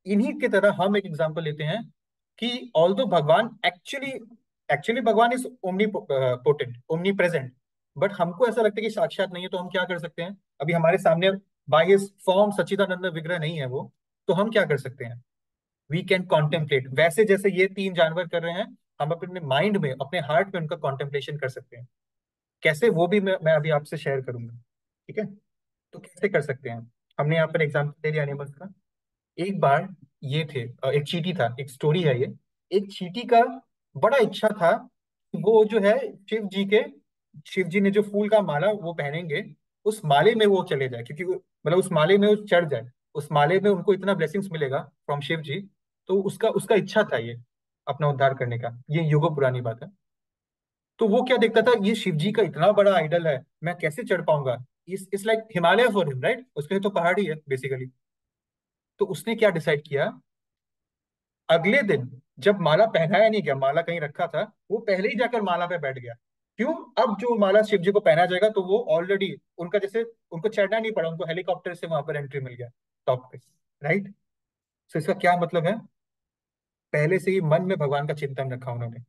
इन्हीं की तरह हम एक एग्जाम्पल लेते हैं कि ऑल्दो भगवान एक्चुअली एक्चुअली भगवान is omni potent, omni present, but हमको ऐसा लगता है कि साक्षात नहीं है, तो हम क्या कर सकते हैं? अभी हमारे सामने बाय हिज फॉर्म सच्चिदानंद विग्रह नहीं है वो, तो हम क्या कर सकते हैं? वी कैन कॉन्टेम्पलेट, वैसे जैसे ये तीन जानवर कर रहे हैं, हम अपने माइंड में, अपने हार्ट में उनका कॉन्टेम्पलेशन कर सकते हैं। कैसे, वो भी मैं अभी आपसे शेयर करूंगा। ठीक है, तो कैसे कर सकते हैं? हमने यहाँ पर एग्जाम्पल दे दिया एनिमल्स का। एक बार ये थे, एक चींटी था, एक स्टोरी है ये। एक चींटी का बड़ा इच्छा था कि वो जो है शिव जी ने जो फूल का माला वो पहनेंगे, उस माले में वो चले जाए, क्योंकि मतलब उस माले में वो चढ़ जाए, उस माले में उनको इतना ब्लेसिंग्स मिलेगा फ्रॉम शिव जी। तो उसका उसका इच्छा था ये अपना उद्धार करने का, ये युगों पुरानी बात है। तो वो क्या देखता था, ये शिव जी का इतना बड़ा आइडल है, मैं कैसे चढ़ पाऊंगा? इस like Himalaya for him, right, उसके लिए तो पहाड़ी है बेसिकली। तो उसने क्या डिसाइड किया, अगले दिन जब माला पहनाया नहीं गया, माला कहीं रखा था, वो पहले ही जाकर माला पे बैठ गया। क्यों? अब जो माला शिव जी को पहनाया जाएगा तो वो ऑलरेडी उनका, जैसे उनको चढ़ना नहीं पड़ा, उनको हेलीकॉप्टर से वहां पर एंट्री मिल गया टॉप पे। राइट, तो इसका क्या मतलब है? पहले से ही मन में भगवान का चिंतन रखा उन्होंने,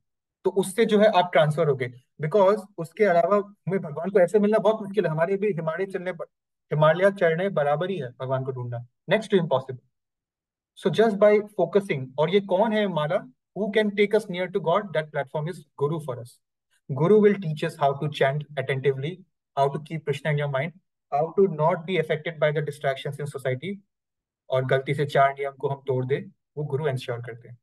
तो उससे जो है आप ट्रांसफर हो गए। बिकॉज उसके अलावा हमें भगवान को ऐसे मिलना बहुत मुश्किल है, हमारे भी हिमालय चढ़ने बराबर ही है भगवान को ढूंढना, next to impossible. So just by focusing, और ये कौन है माला, who can take us near to God? That platform is guru for us. Guru will teach us how to chant attentively, how to keep Krishna in your mind, how to not be affected by the distractions in society, और गलती से चार नियम को हम तोड़ दे, वो गुरु ensure करते हैं।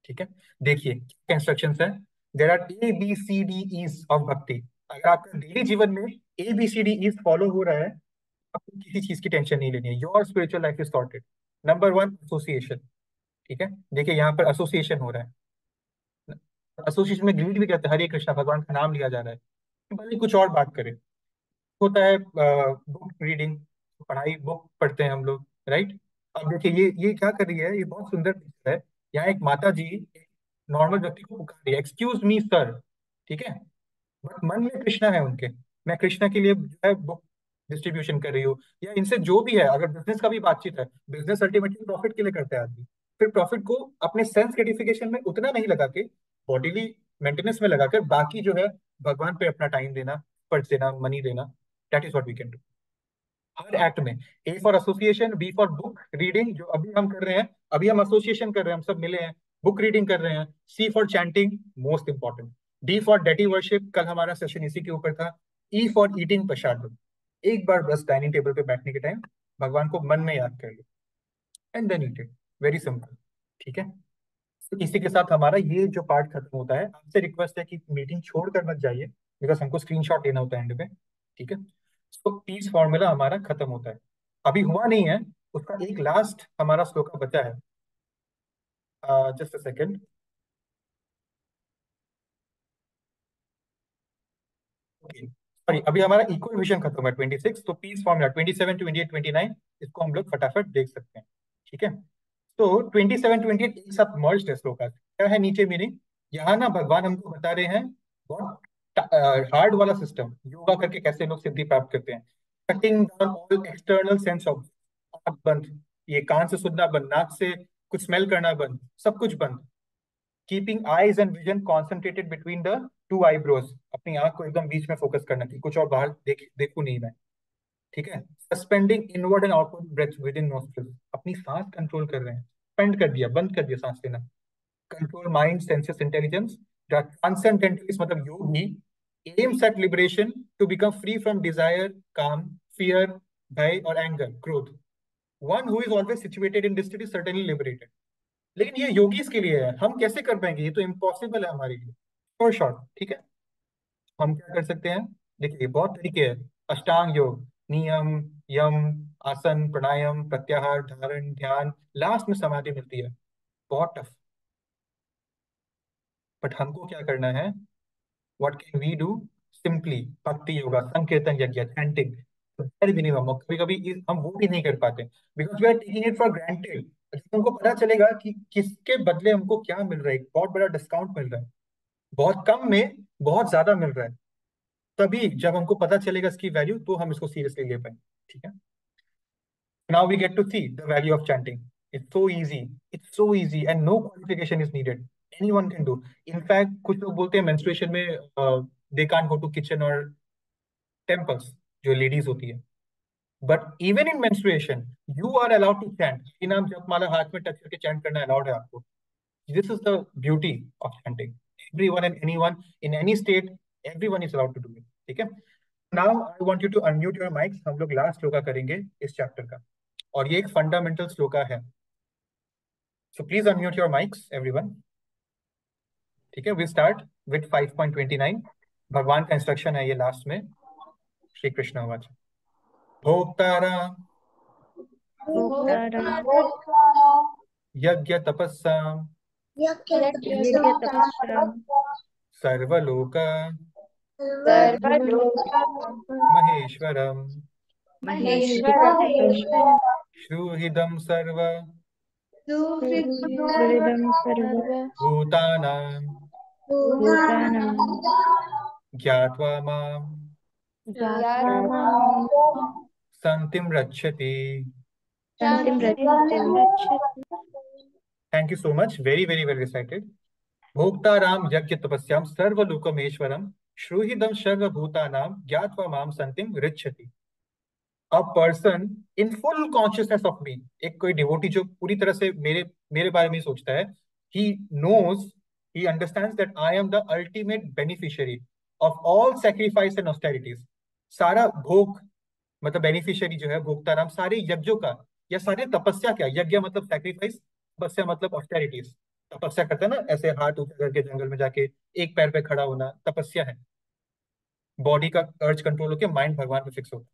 ठीक है, देखिए क्या इंस्ट्रक्शंस हैं। देर आर ABCDEs ऑफ भक्ति। अगर आपका डेली जीवन में ABCDEs फॉलो हो रहा है, आपको किसी चीज की टेंशन नहीं लेनी है, your spiritual life is sorted. Number one, association. ठीक है, देखिए यहाँ पर एसोसिएशन हो रहा है, एसोसिएशन में ग्रीड भी करते हैं, हरे कृष्णा, भगवान का नाम लिया जा रहा है, भले कुछ और बात करें। होता है बुक रीडिंग, पढ़ाई, बुक पढ़ते हैं हम लोग, राइट। अब देखिए ये क्या कर रही है, ये बहुत सुंदर पिक्चर है। यहाँ एक माता जी नॉर्मल व्यक्ति को पुकार रही है, एक्सक्यूज मी सर। ठीक है, बट मन में कृष्णा है उनके, मैं कृष्णा के लिए जो है बुक डिस्ट्रीब्यूशन कर रही हूँ, या इनसे जो भी है, अगर बिजनेस का भी बातचीत है, बिजनेस अल्टीमेटली प्रॉफिट के लिए करता है आदमी, फिर प्रॉफिट को अपने सेल्फ ग्रेटिफिकेशन में उतना नहीं लगा के, बॉडीली मेंटेनेंस में लगाकर, बाकी जो है भगवान पे अपना टाइम देना, फर्ज देना, मनी देना, that is what we can do हर एक्ट में। A for association, B for book reading, जो अभी हम कर रहे हैं, अभी हम एसोसिएशन कर रहे हैं, हम सब मिले हैं, बुक रीडिंग कर रहे हैं। C for chanting, most important. D for deity worship, कल हमारा सेशन इसी के ऊपर था। ई फॉर ईटिंग प्रसाद, एक बार बस डाइनिंग टेबल पे बैठने के टाइम भगवान को मन में याद कर लो, and then eat it, very simple. ठीक है, तो इसी के साथ हमारा ये जो पार्ट खत्म होता है। आपसे रिक्वेस्ट है कि मीटिंग छोड़कर मत जाइए, बिकॉज हमको स्क्रीनशॉट लेना होता है एंड पे। ठीक है, तो पीस फॉर्मूला हमारा खत्म होता है, अभी हुआ नहीं है, उसका एक लास्ट हमारा श्लोका बचा है। Just a second, okay, sorry, अभी हमारा इक्वल विजन खत्म हुआ है 26, तो पीस फॉर्मूला 27, 28, 29, इसको हम लोग फटाफट देख सकते हैं। ठीक है, तो 27, 28 एक साथ मर्ज्ड है श्लोका। क्या है नीचे मीनिंग? यहाँ ना भगवान हमको बता रहे हैं बहुत हार्ड वाला सिस्टम, योगा करके कैसे लोग सिद्धि प्राप्त करते हैं। Cutting down all external sense of, आँख बंद, ये कान से सुनना बंद, नाक से कुछ स्मेल करना बंद, सब कुछ बंद। Keeping eyes and vision concentrated between the two eyebrows, अपनी आंख को एकदम बीच में फोकस करना कि कुछ और बाहर देखूं नहीं मैं। ठीक है, suspending inward and outward breath with in nostrils, अपनी सांस कंट्रोल कर रहे हैं, स्पेंड कर दिया, बंद कर दिया सांस लेना। Control mind senses intelligence, transcendentalist मतलब yogi aims at liberation to become free from desire, काम, फियर, भय और एंगर, क्रोध। One who is always situated in this state is certainly liberated. लेकिन ये योगीज के लिए है, हम कैसे कर पाएंगे? ये तो इम्पॉसिबल है हमारे लिए। फॉर शॉर्ट, ठीक है, हम क्या कर सकते हैं? देखिए बहुत तरीके हैं। अष्टांग योग, नियम, यम, आसन, प्राणायाम, प्रत्याहार, धारण, ध्यान, लास्ट में समाधि मिलती है। बहुत टफ। बट हमको क्या करना है? What can we do? Simply bhakti yoga, संकीर्तन यज्ञ, चैंटिंग, मिनिमम। और कभी कभी हम वो भी नहीं कर पाते because we are taking it for granted. हमको पता चलेगा कि किसके बदले हमको क्या मिल रहा है, एक बहुत बड़ा डिस्काउंट मिल रहा है, बहुत कम में बहुत ज्यादा मिल रहा है। तभी जब हमको पता चलेगा इसकी वैल्यू, तो हम इसको सीरियसली ले पाएंगे। ठीक है, now we get to see the value of chanting. It's so easy and no qualification is needed. Anyone can do. In fact, कुछ लोग बोलते हैं menstruation में they can't go to kitchen or temples, जो ladies होती है। But even in menstruation, you are allowed to chant. ये नाम जपमाला हाथ में टच करके chant करना allowed है आपको। This is the beauty of chanting. Everyone and anyone in any state, everyone is allowed to do it. ठीक है? Now I want you to unmute your mics. हम लोग लास्ट श्लोका करेंगे इस चैप्टर का, और ये एक फंडामेंटल श्लोका है। So please unmute your mics, everyone. ठीक है, we start with 5.29. भगवान का इंस्ट्रक्शन है ये लास्ट में। श्री कृष्ण आवाज। भोक्ताराम भोक्तारं यज्ञ तपस्साम यज्ञ तपस्या सर्वलोक सर्वलोक महेश्वरम महेश्वरं श्रूहिदं सर्व सुहृदं सर्व भूतानां भूतानां ज्ञात्वा मां ज्ञात्वा मां संतिं रक्षति। शान्तिं रक्षति। Thank you so much. Very, very well recited. भोक्ताराम यज्ञ तपस्याम सर्वलोकमेश्वरम श्रूहिदम सर्वभूतानां ज्ञात्वा माम संतिम ऋच्छति। A person in full consciousness of me, एक कोई डिवोटी जो पूरी तरह से मेरे मेरे बारे में सोचता है, he knows, he understands that I am the ultimate beneficiary of all sacrifice and austerities. सारा भोग मतलब बेनिफिशियरी जो है भोक्ताराम, सारे यज्ञों का या सारे तपस्या, क्या यज्ञ मतलब सैक्रिफाइस, तपस्या मतलब ऑस्टेरिटीज। तपस्या करते हैं ना, ऐसे हाथ ऊपर करके जंगल में जाके एक पैर पे खड़ा होना, तपस्या है। बॉडी का अर्ज कंट्रोल होकर माइंड भगवान पे फिक्स होता है।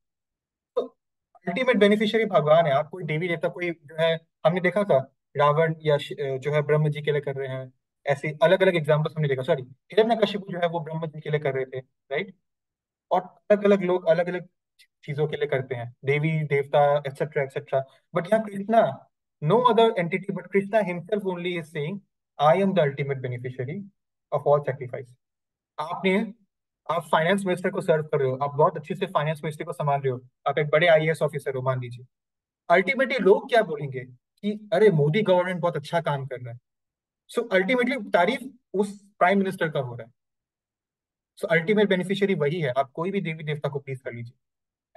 तो अल्टीमेट बेनिफिशियरी भगवान है। आप कोई देवी देवता कोई जो है, हमने देखा था रावण या जो है ब्रह्म जी के लिए कर रहे हैं, ऐसे अलग अलग एग्जाम्पल्स हमने देखा। सॉरी, हिरण्यकशिपु जो है वो ब्रह्म जी के लिए कर रहे थे, राइट। और अलग अलग लोग अलग अलग चीजों के लिए करते हैं, देवी देवता एक्सेट्रा एक्सेट्रा। बट यहाँ Krishna, no other entity but Krishna himself only is saying I am the ultimate beneficiary of all sacrifice. आपने, आप फाइनेंस मिनिस्टर को सर्व कर रहे हो, आप बहुत अच्छे से फाइनेंस मिनिस्ट्री को संभाल रहे हो, आप एक बड़े आईएएस ऑफिसर हो मान लीजिए। अल्टीमेटली लोग क्या बोलेंगे कि अरे मोदी गवर्नमेंट बहुत अच्छा काम कर रहा है। सो अल्टीमेटली तारीफ उस प्राइम मिनिस्टर का हो रहा है। सो अल्टीमेट बेनिफिशियरी वही है। आप कोई भी देवी देवता को प्लीज कर लीजिए।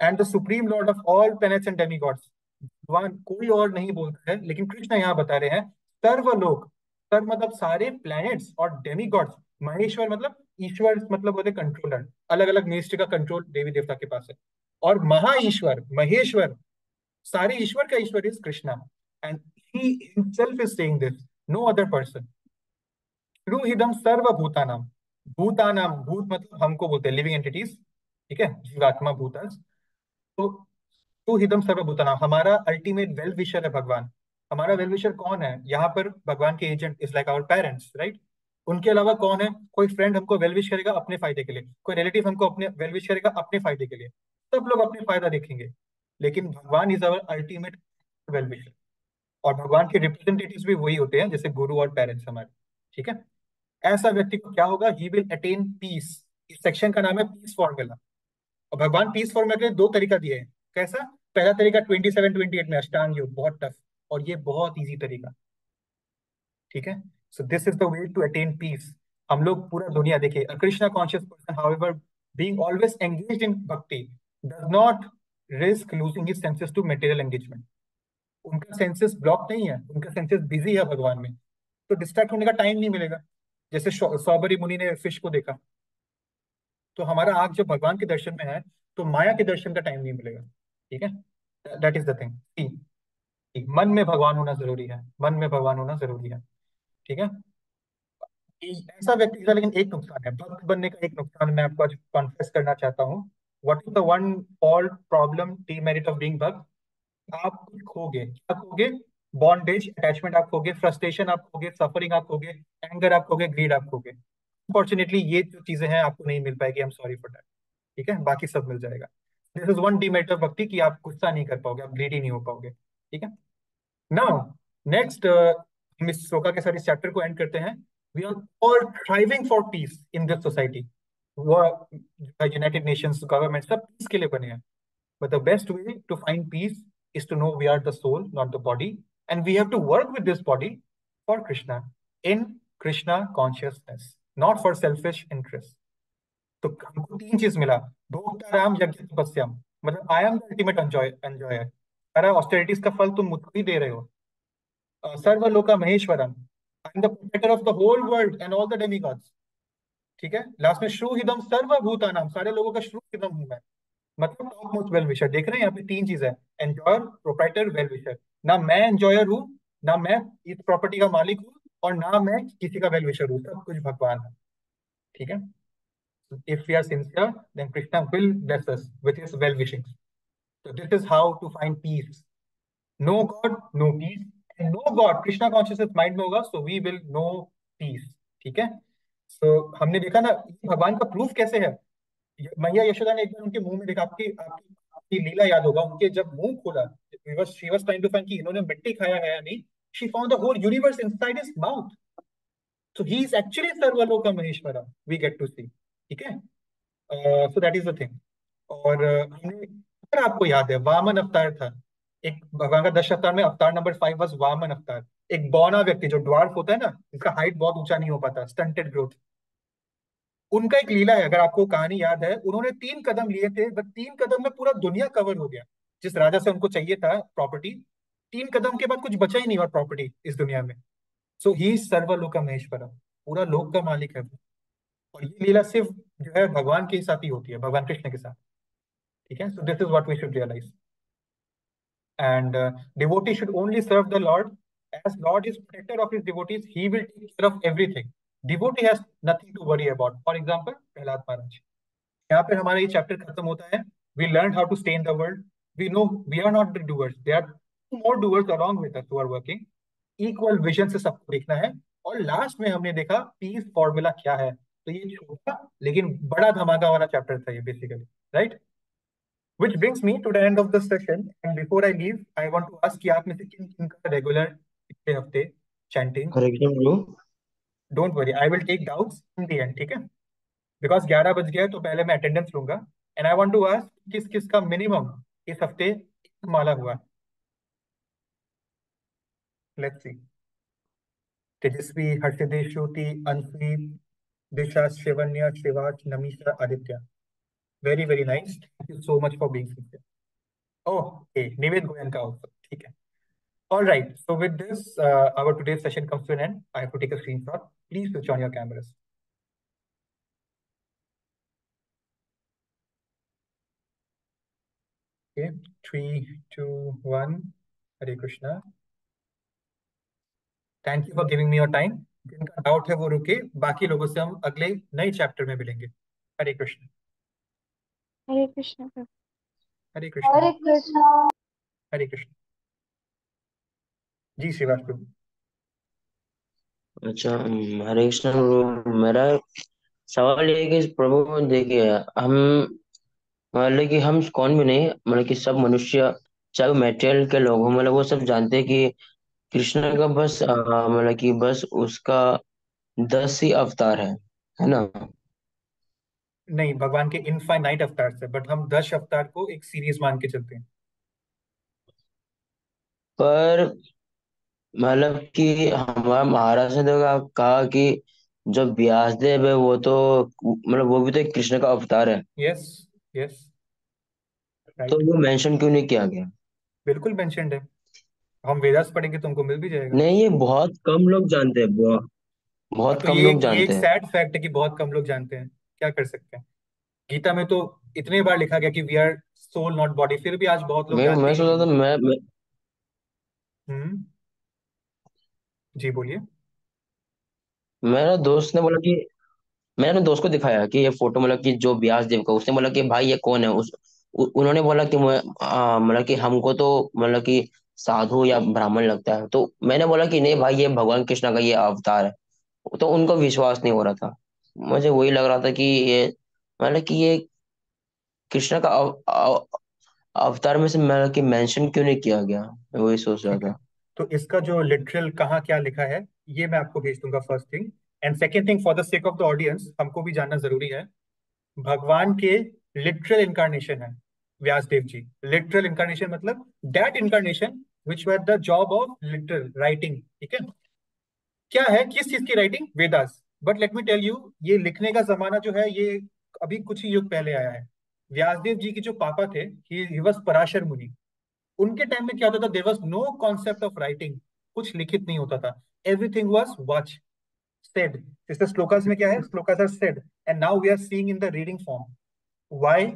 And the supreme Lord of all planets and demigods, भगवान कोई और नहीं बोलता है, लेकिन कृष्ण यहाँ बता रहे हैं सर्वलोक, सर्व मतलब सारे प्लैनेट्स, और डेमीगॉड्स महेश्वर मतलब ईश्वर, मतलब होते कंट्रोलर। अलग अलग मिनिस्ट्री का कंट्रोल देवी देवता के पास है। और महा ईश्वर महेश्वर, सारे ईश्वर का ईश्वर is Krishna. And he himself is saying this, no other person. हिदम सर्वभूतानाम, भूतानाम, भूत मतलब हमको बोलते हैं लिविंग एंटिटीज, ठीक है, जीवात्मा भूतास। तो टू हिदम सर्वभूतानाम, हमारा अल्टीमेट वेल विशर है भगवान। हमारा वेल विशर कौन है यहाँ पर? भगवान के agent is like our parents, right. उनके अलावा कौन है? कोई फ्रेंड हमको वेल विश करेगा अपने फायदे के लिए, कोई रिलेटिव हमको अपने वेल विश करेगा अपने फायदे के लिए, सब लोग अपने फायदा देखेंगे। लेकिन भगवान is our ultimate well wisher. और भगवान के रिप्रेजेंटेटिव्स भी वही होते हैं, जैसे गुरु और पेरेंट्स हमारे, ठीक है। ऐसा व्यक्ति को क्या होगा? He will attain peace. इस सेक्शन का नाम है पीस फॉर्मूला। और भगवान पीस फॉर्मूला के लिए दो तरीका दिए हैं। कैसा? पहला तरीका 27-28 में अष्टांग योग, बहुत टफ, और ये बहुत इजी तरीका, ठीक है। So this is the way to attain peace. हम लोग पूरा दुनिया देखिए, a Krishna conscious person however being always engaged in bhakti does not risk losing his senses to material engagement. उनका सेंसेस ब्लॉक नहीं है, उनका सेंसेस बिजी है भगवान में, तो डिस्ट्रैक्ट होने का टाइम नहीं मिलेगा। जैसे सौबरी मुनि ने फिश को देखा, तो हमारा आंख जब भगवान के दर्शन में है तो माया के दर्शन का टाइम नहीं मिलेगा, ठीक है। That is the thing. मन में भगवान होना जरूरी है, मन में भगवान होना जरूरी है। ठीक है, ऐसा व्यक्ति का लेकिन एक नुकसान है, भक्त बनने का एक नुकसान मैं आपको आज कॉन्फेस करना चाहता हूँ। What is the one fault problem demerit of being भक्त? आप कुछ खोगे, क्या खोगे? बॉन्डेज, अटैचमेंट आप खोगे, फ्रस्ट्रेशन आप खोगे, सफरिंग आप खोगे, एंगर आप खोगे, ग्रीड आप खोगे। अनफॉर्चुनेटली ये जो चीजें हैं आपको नहीं मिल पाएगी, I am sorry for that. ठीक है, बाकी सब मिल जाएगा। This is one demerit of भक्ति कि आप गुस्सा नहीं कर पाओगे, आप ग्रीडी नहीं हो पाओगे। ठीक है, नाउ नेक्स्ट हम इस श्लोका के साथ इस चैप्टर को एंड करते हैं। We are all thriving for peace in this society. वो यूनाइटेड नेशंस गवर्नमेंट सब पीस के लिए बने हैं, but the best way to find peace is to know we are the soul, not the body, and we have to work with this body for Krishna, in Krishna consciousness, not for selfish interest. तो हमको तीन चीज मिला, भोक्ता राम यज्ञ तपस्याम, मतलब I am the ultimate enjoyer. सारा austerities का फल तुम मुझको ही दे रहे हो। सर्वलोका महेश्वरम, I am the protector of the whole world and all the demigods. ठीक है, लास्ट में श्रू सर्वभूतानाम, सारे लोगों का श्रू हूं मैं, मतलब टॉप मोस्ट वेल विशर। देख रहे हैं यहाँ पे तीन चीज है, एंजॉयर, प्रोप्राइटर, वेल विशर। ना मैं एंजॉयर हूँ, ना मैं इस प्रॉपर्टी का मालिक हूँ, और ना मैं किसी का वेल विशर हूँ, सब कुछ भगवान है। ठीक है, if we are sincere then Krishna will bless us with his well wishing. तो this is how to find peace. No God no peace, and no God Krishna consciousness mind में होगा, so we will know peace. ठीक है, सो हमने देखा ना भगवान का प्रूफ कैसे है। मैया यशोदा ने एक बार उनके मुंह में देखा, आपकी आपकी आपकी लीला याद होगा, उनके जब मुंह खोला, she was trying to find कि इन्होंने मिट्टी खाया है या नहीं, she found the whole universe inside his mouth. So he is actually सर्वलोक महेश्वरा, वी गेट टू सी। ठीक है, so that is the thing. और हमने, अगर आपको याद है, वामन अवतार था एक भगवान का, 10 अवतार में अवतार नंबर 5 वाज वामन अवतार। एक बौना व्यक्ति जो ड्वार्फ होता है ना, जिसका हाइट बहुत ऊंचा नहीं हो पाता, स्टंटेड ग्रोथ, उनका एक लीला है, अगर आपको कहानी याद है। उन्होंने 3 कदम लिए थे, बट 3 कदम में पूरा दुनिया कवर हो गया, जिस राजा से उनको चाहिए था प्रॉपर्टी। 3 कदम के बाद कुछ बचा ही नहीं और प्रॉपर्टी इस दुनिया में। सो ही सर्वलोक महेश्वरा, पूरा लोक का मालिक है वो। और ये लीला सिर्फ जो है भगवान के साथ ही होती है, भगवान कृष्ण के साथ। ठीक है, so this is what we should realize. And devotee should only serve the Lord. As Lord is protector of his devotees, he will take care of everything. Devotee has nothing to worry about. For example, Prahlad Maharaj. यहाँ पे हमारा ये chapter खत्म होता है। We learned how to stay in the world. We know we are not the doers. There are two more doers along with us who are working. Equal vision से सबको देखना है। और लास्ट में हमने देखा पीस फॉर्मूला क्या है। तो ये छोटा लेकिन बड़ा धमाका वाला चैप्टर था ये basically, right? Which brings me to the end of the session. And before I leave, I want to ask कि आप में से किन किन का रेगुलर पिछले हफ्ते chanting? Hare Krishna guru. Don't worry, I will take doubts in the end. ठीक है, बिकॉज 11 बज गया है, तो पहले मैं अटेंडेंस लूंगा। And I want to ask किस किस का मिनिमम इस हफ्ते एक माला हुआ? Let's see. Tejaswi, Harshdesh, Shruti, Anusui, Disha, Shivanya, Shivach, Namisha, Aditya. Very very nice, thank you so much for being sincere. Okay, Nived Goenka also। ठीक है, all right. So with this, our today's session comes to an end. I have to take a screenshot. Please switch on your cameras. Okay, 3, 2, 1. Hare Krishna. Thank you for giving me your time. जिनका doubt है वो रुके, बाकी लोगों से हम अगले नए चैप्टर में मिलेंगे। हरे कृष्ण। हरे कृष्ण प्रभु। हरे कृष्ण। हरे कृष्णा। हरे कृष्ण। जी श्रीवास प्रभु। अच्छा, हरे कृष्ण गुरु। मेरा सवाल ये है कि प्रभु देखिए, हम मतलब कि हम कौन भी नहीं, मतलब कि सब मनुष्य, चाहे वो मेटेरियल के लोग हों, मतलब वो सब जानते हैं कि कृष्ण का बस मतलब कि बस उसका 10 ही अवतार है ना? नहीं, भगवान के इनफाइनाइट अवतार से, बट हम 10 अवतार को एक सीरीज मान के चलते हैं। पर मतलब कि हमारा महाराज ने तो कहा कि जो व्यासदेव है वो तो मतलब वो भी तो एक कृष्ण का अवतार है, यस, यस, तो राइट। वो मेंशन क्यों नहीं किया गया? बिल्कुल मेंशन्ड है, हम वेदास पढ़ेंगे तो हमको मिल भी जाएगा। नहीं, ये बहुत कम लोग जानते हैं, हाँ, बहुत तो कम ये लोग ये एक जानते हैं। सैड फैक्ट है कि बहुत कम लोग जानते हैं, क्या कर सकते हैं। गीता में तो इतने बार लिखा गया कि we are soul not body, फिर भी आज बहुत लोग मैं जानते मैं ही नहीं सोचा था है। जी बोलिए। मेरा दोस्त ने बोला कि मैंने अपने दोस्त को दिखाया कि ये फोटो मतलब कि जो व्यास देव का, उसने बोला कि भाई ये कौन है। उन्होंने बोला कि मतलब कि हमको तो मतलब कि साधु या ब्राह्मण लगता है। तो मैंने बोला कि नहीं भाई, ये भगवान कृष्ण का ये अवतार है। तो उनको विश्वास नहीं हो रहा था। मुझे वही लग रहा था कि ये मतलब कि ये कृष्ण का अवतार में से मतलब कि मेंशन क्यों नहीं किया गया। मैं वही सोच रहा ठीक है, था। तो इसका जो लिटरल कहाँ क्या लिखा है ये मैं आपको भेज दूंगा, first thing. And second thing, for the sake of the audience हमको भी जानना जरूरी है, भगवान के लिटरल इनकारनेशन है व्यासदेव जी। लिटरल इनकारनेशन मतलब that incarnation which were the job of literal writing. ठीक है, क्या है, किस चीज की writing? Vedas. But let me tell you, ये लिखने का जमाना जो है ये अभी कुछ ही युग पहले आया है। व्यासदेव जी के जो पापा थे, ही वॉज पराशर मुनि। उनके टाइम में क्या होता था, there was no concept of writing, कुछ लिखित नहीं होता था। Everything was watch said. जैसे श्लोकास में क्या है, shlokas are said and now we are seeing in the reading form. Why?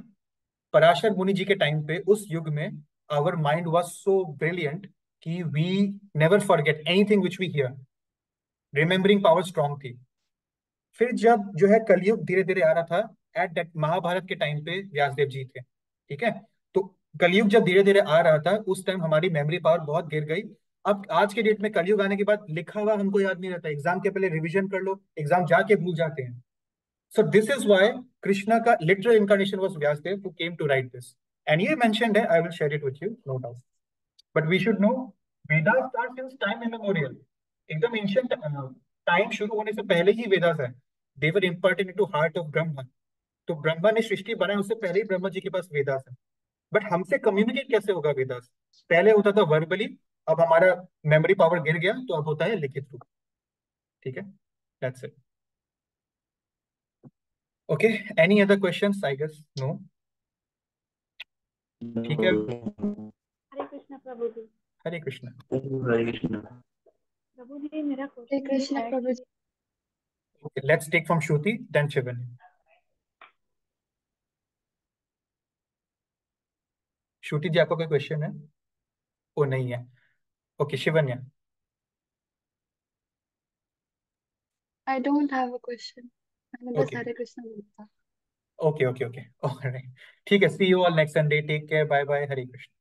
Parashar Muni ji के टाइम पे, उस युग में, our mind was so brilliant कि we never forget anything which we hear. Remembering power strong थी। फिर जब जो है कलयुग धीरे धीरे आ रहा था, एट दैट महाभारत के टाइम पे व्यासदेव जी थे। ठीक है, तो कलयुग जब धीरे धीरे आ रहा था उस टाइम हमारी मेमोरी पावर बहुत गिर गई। अब आज के डेट में कलयुग आने के बाद लिखा हुआ हमको याद नहीं रहता, एग्जाम के पहले रिवीजन कर लो, एग्जाम जाके भूल जाते हैं। So this is why Krishna का literal incarnation was Vyasadeva who came to write this. And ये मेंशन्ड है, I will share it with you, no doubt. But we should know, Vedas start since time immemorial. एकदम ancient time शुरू होने से पहले ही वेदास है। They were imparted into heart of Brahma. तो ब्रह्मा ने सृष्टि बनाई, उससे पहले ही ब्रह्मा जी के पास वेदास है। बट हमसे कम्युनिकेट कैसे होगा वेदास? पहले होता था वर्बली, अब हमारा मेमोरी पावर गिर गया तो अब होता है लिखित रूप। ठीक है, that's it. Okay, any other questions? I guess no. ठीक है, हरे कृष्ण प्रभु जी। हरे कृष्ण। हरे कृष्ण। प्रभु जी मेरा हरे क्वेश्चन ये कृष्ण है प्रभु कि जी। Okay, let's take from Shruti, then Shivan. श्रुति जी, आपका कोई क्वेश्चन है? वो नहीं है। Okay, Shivanya. I don't have a question, मैंने बस ओके हरे कृष्ण बोला था। Okay okay okay, alright. ठीक है, see you all next Sunday, take care, bye bye, Hare Krishna.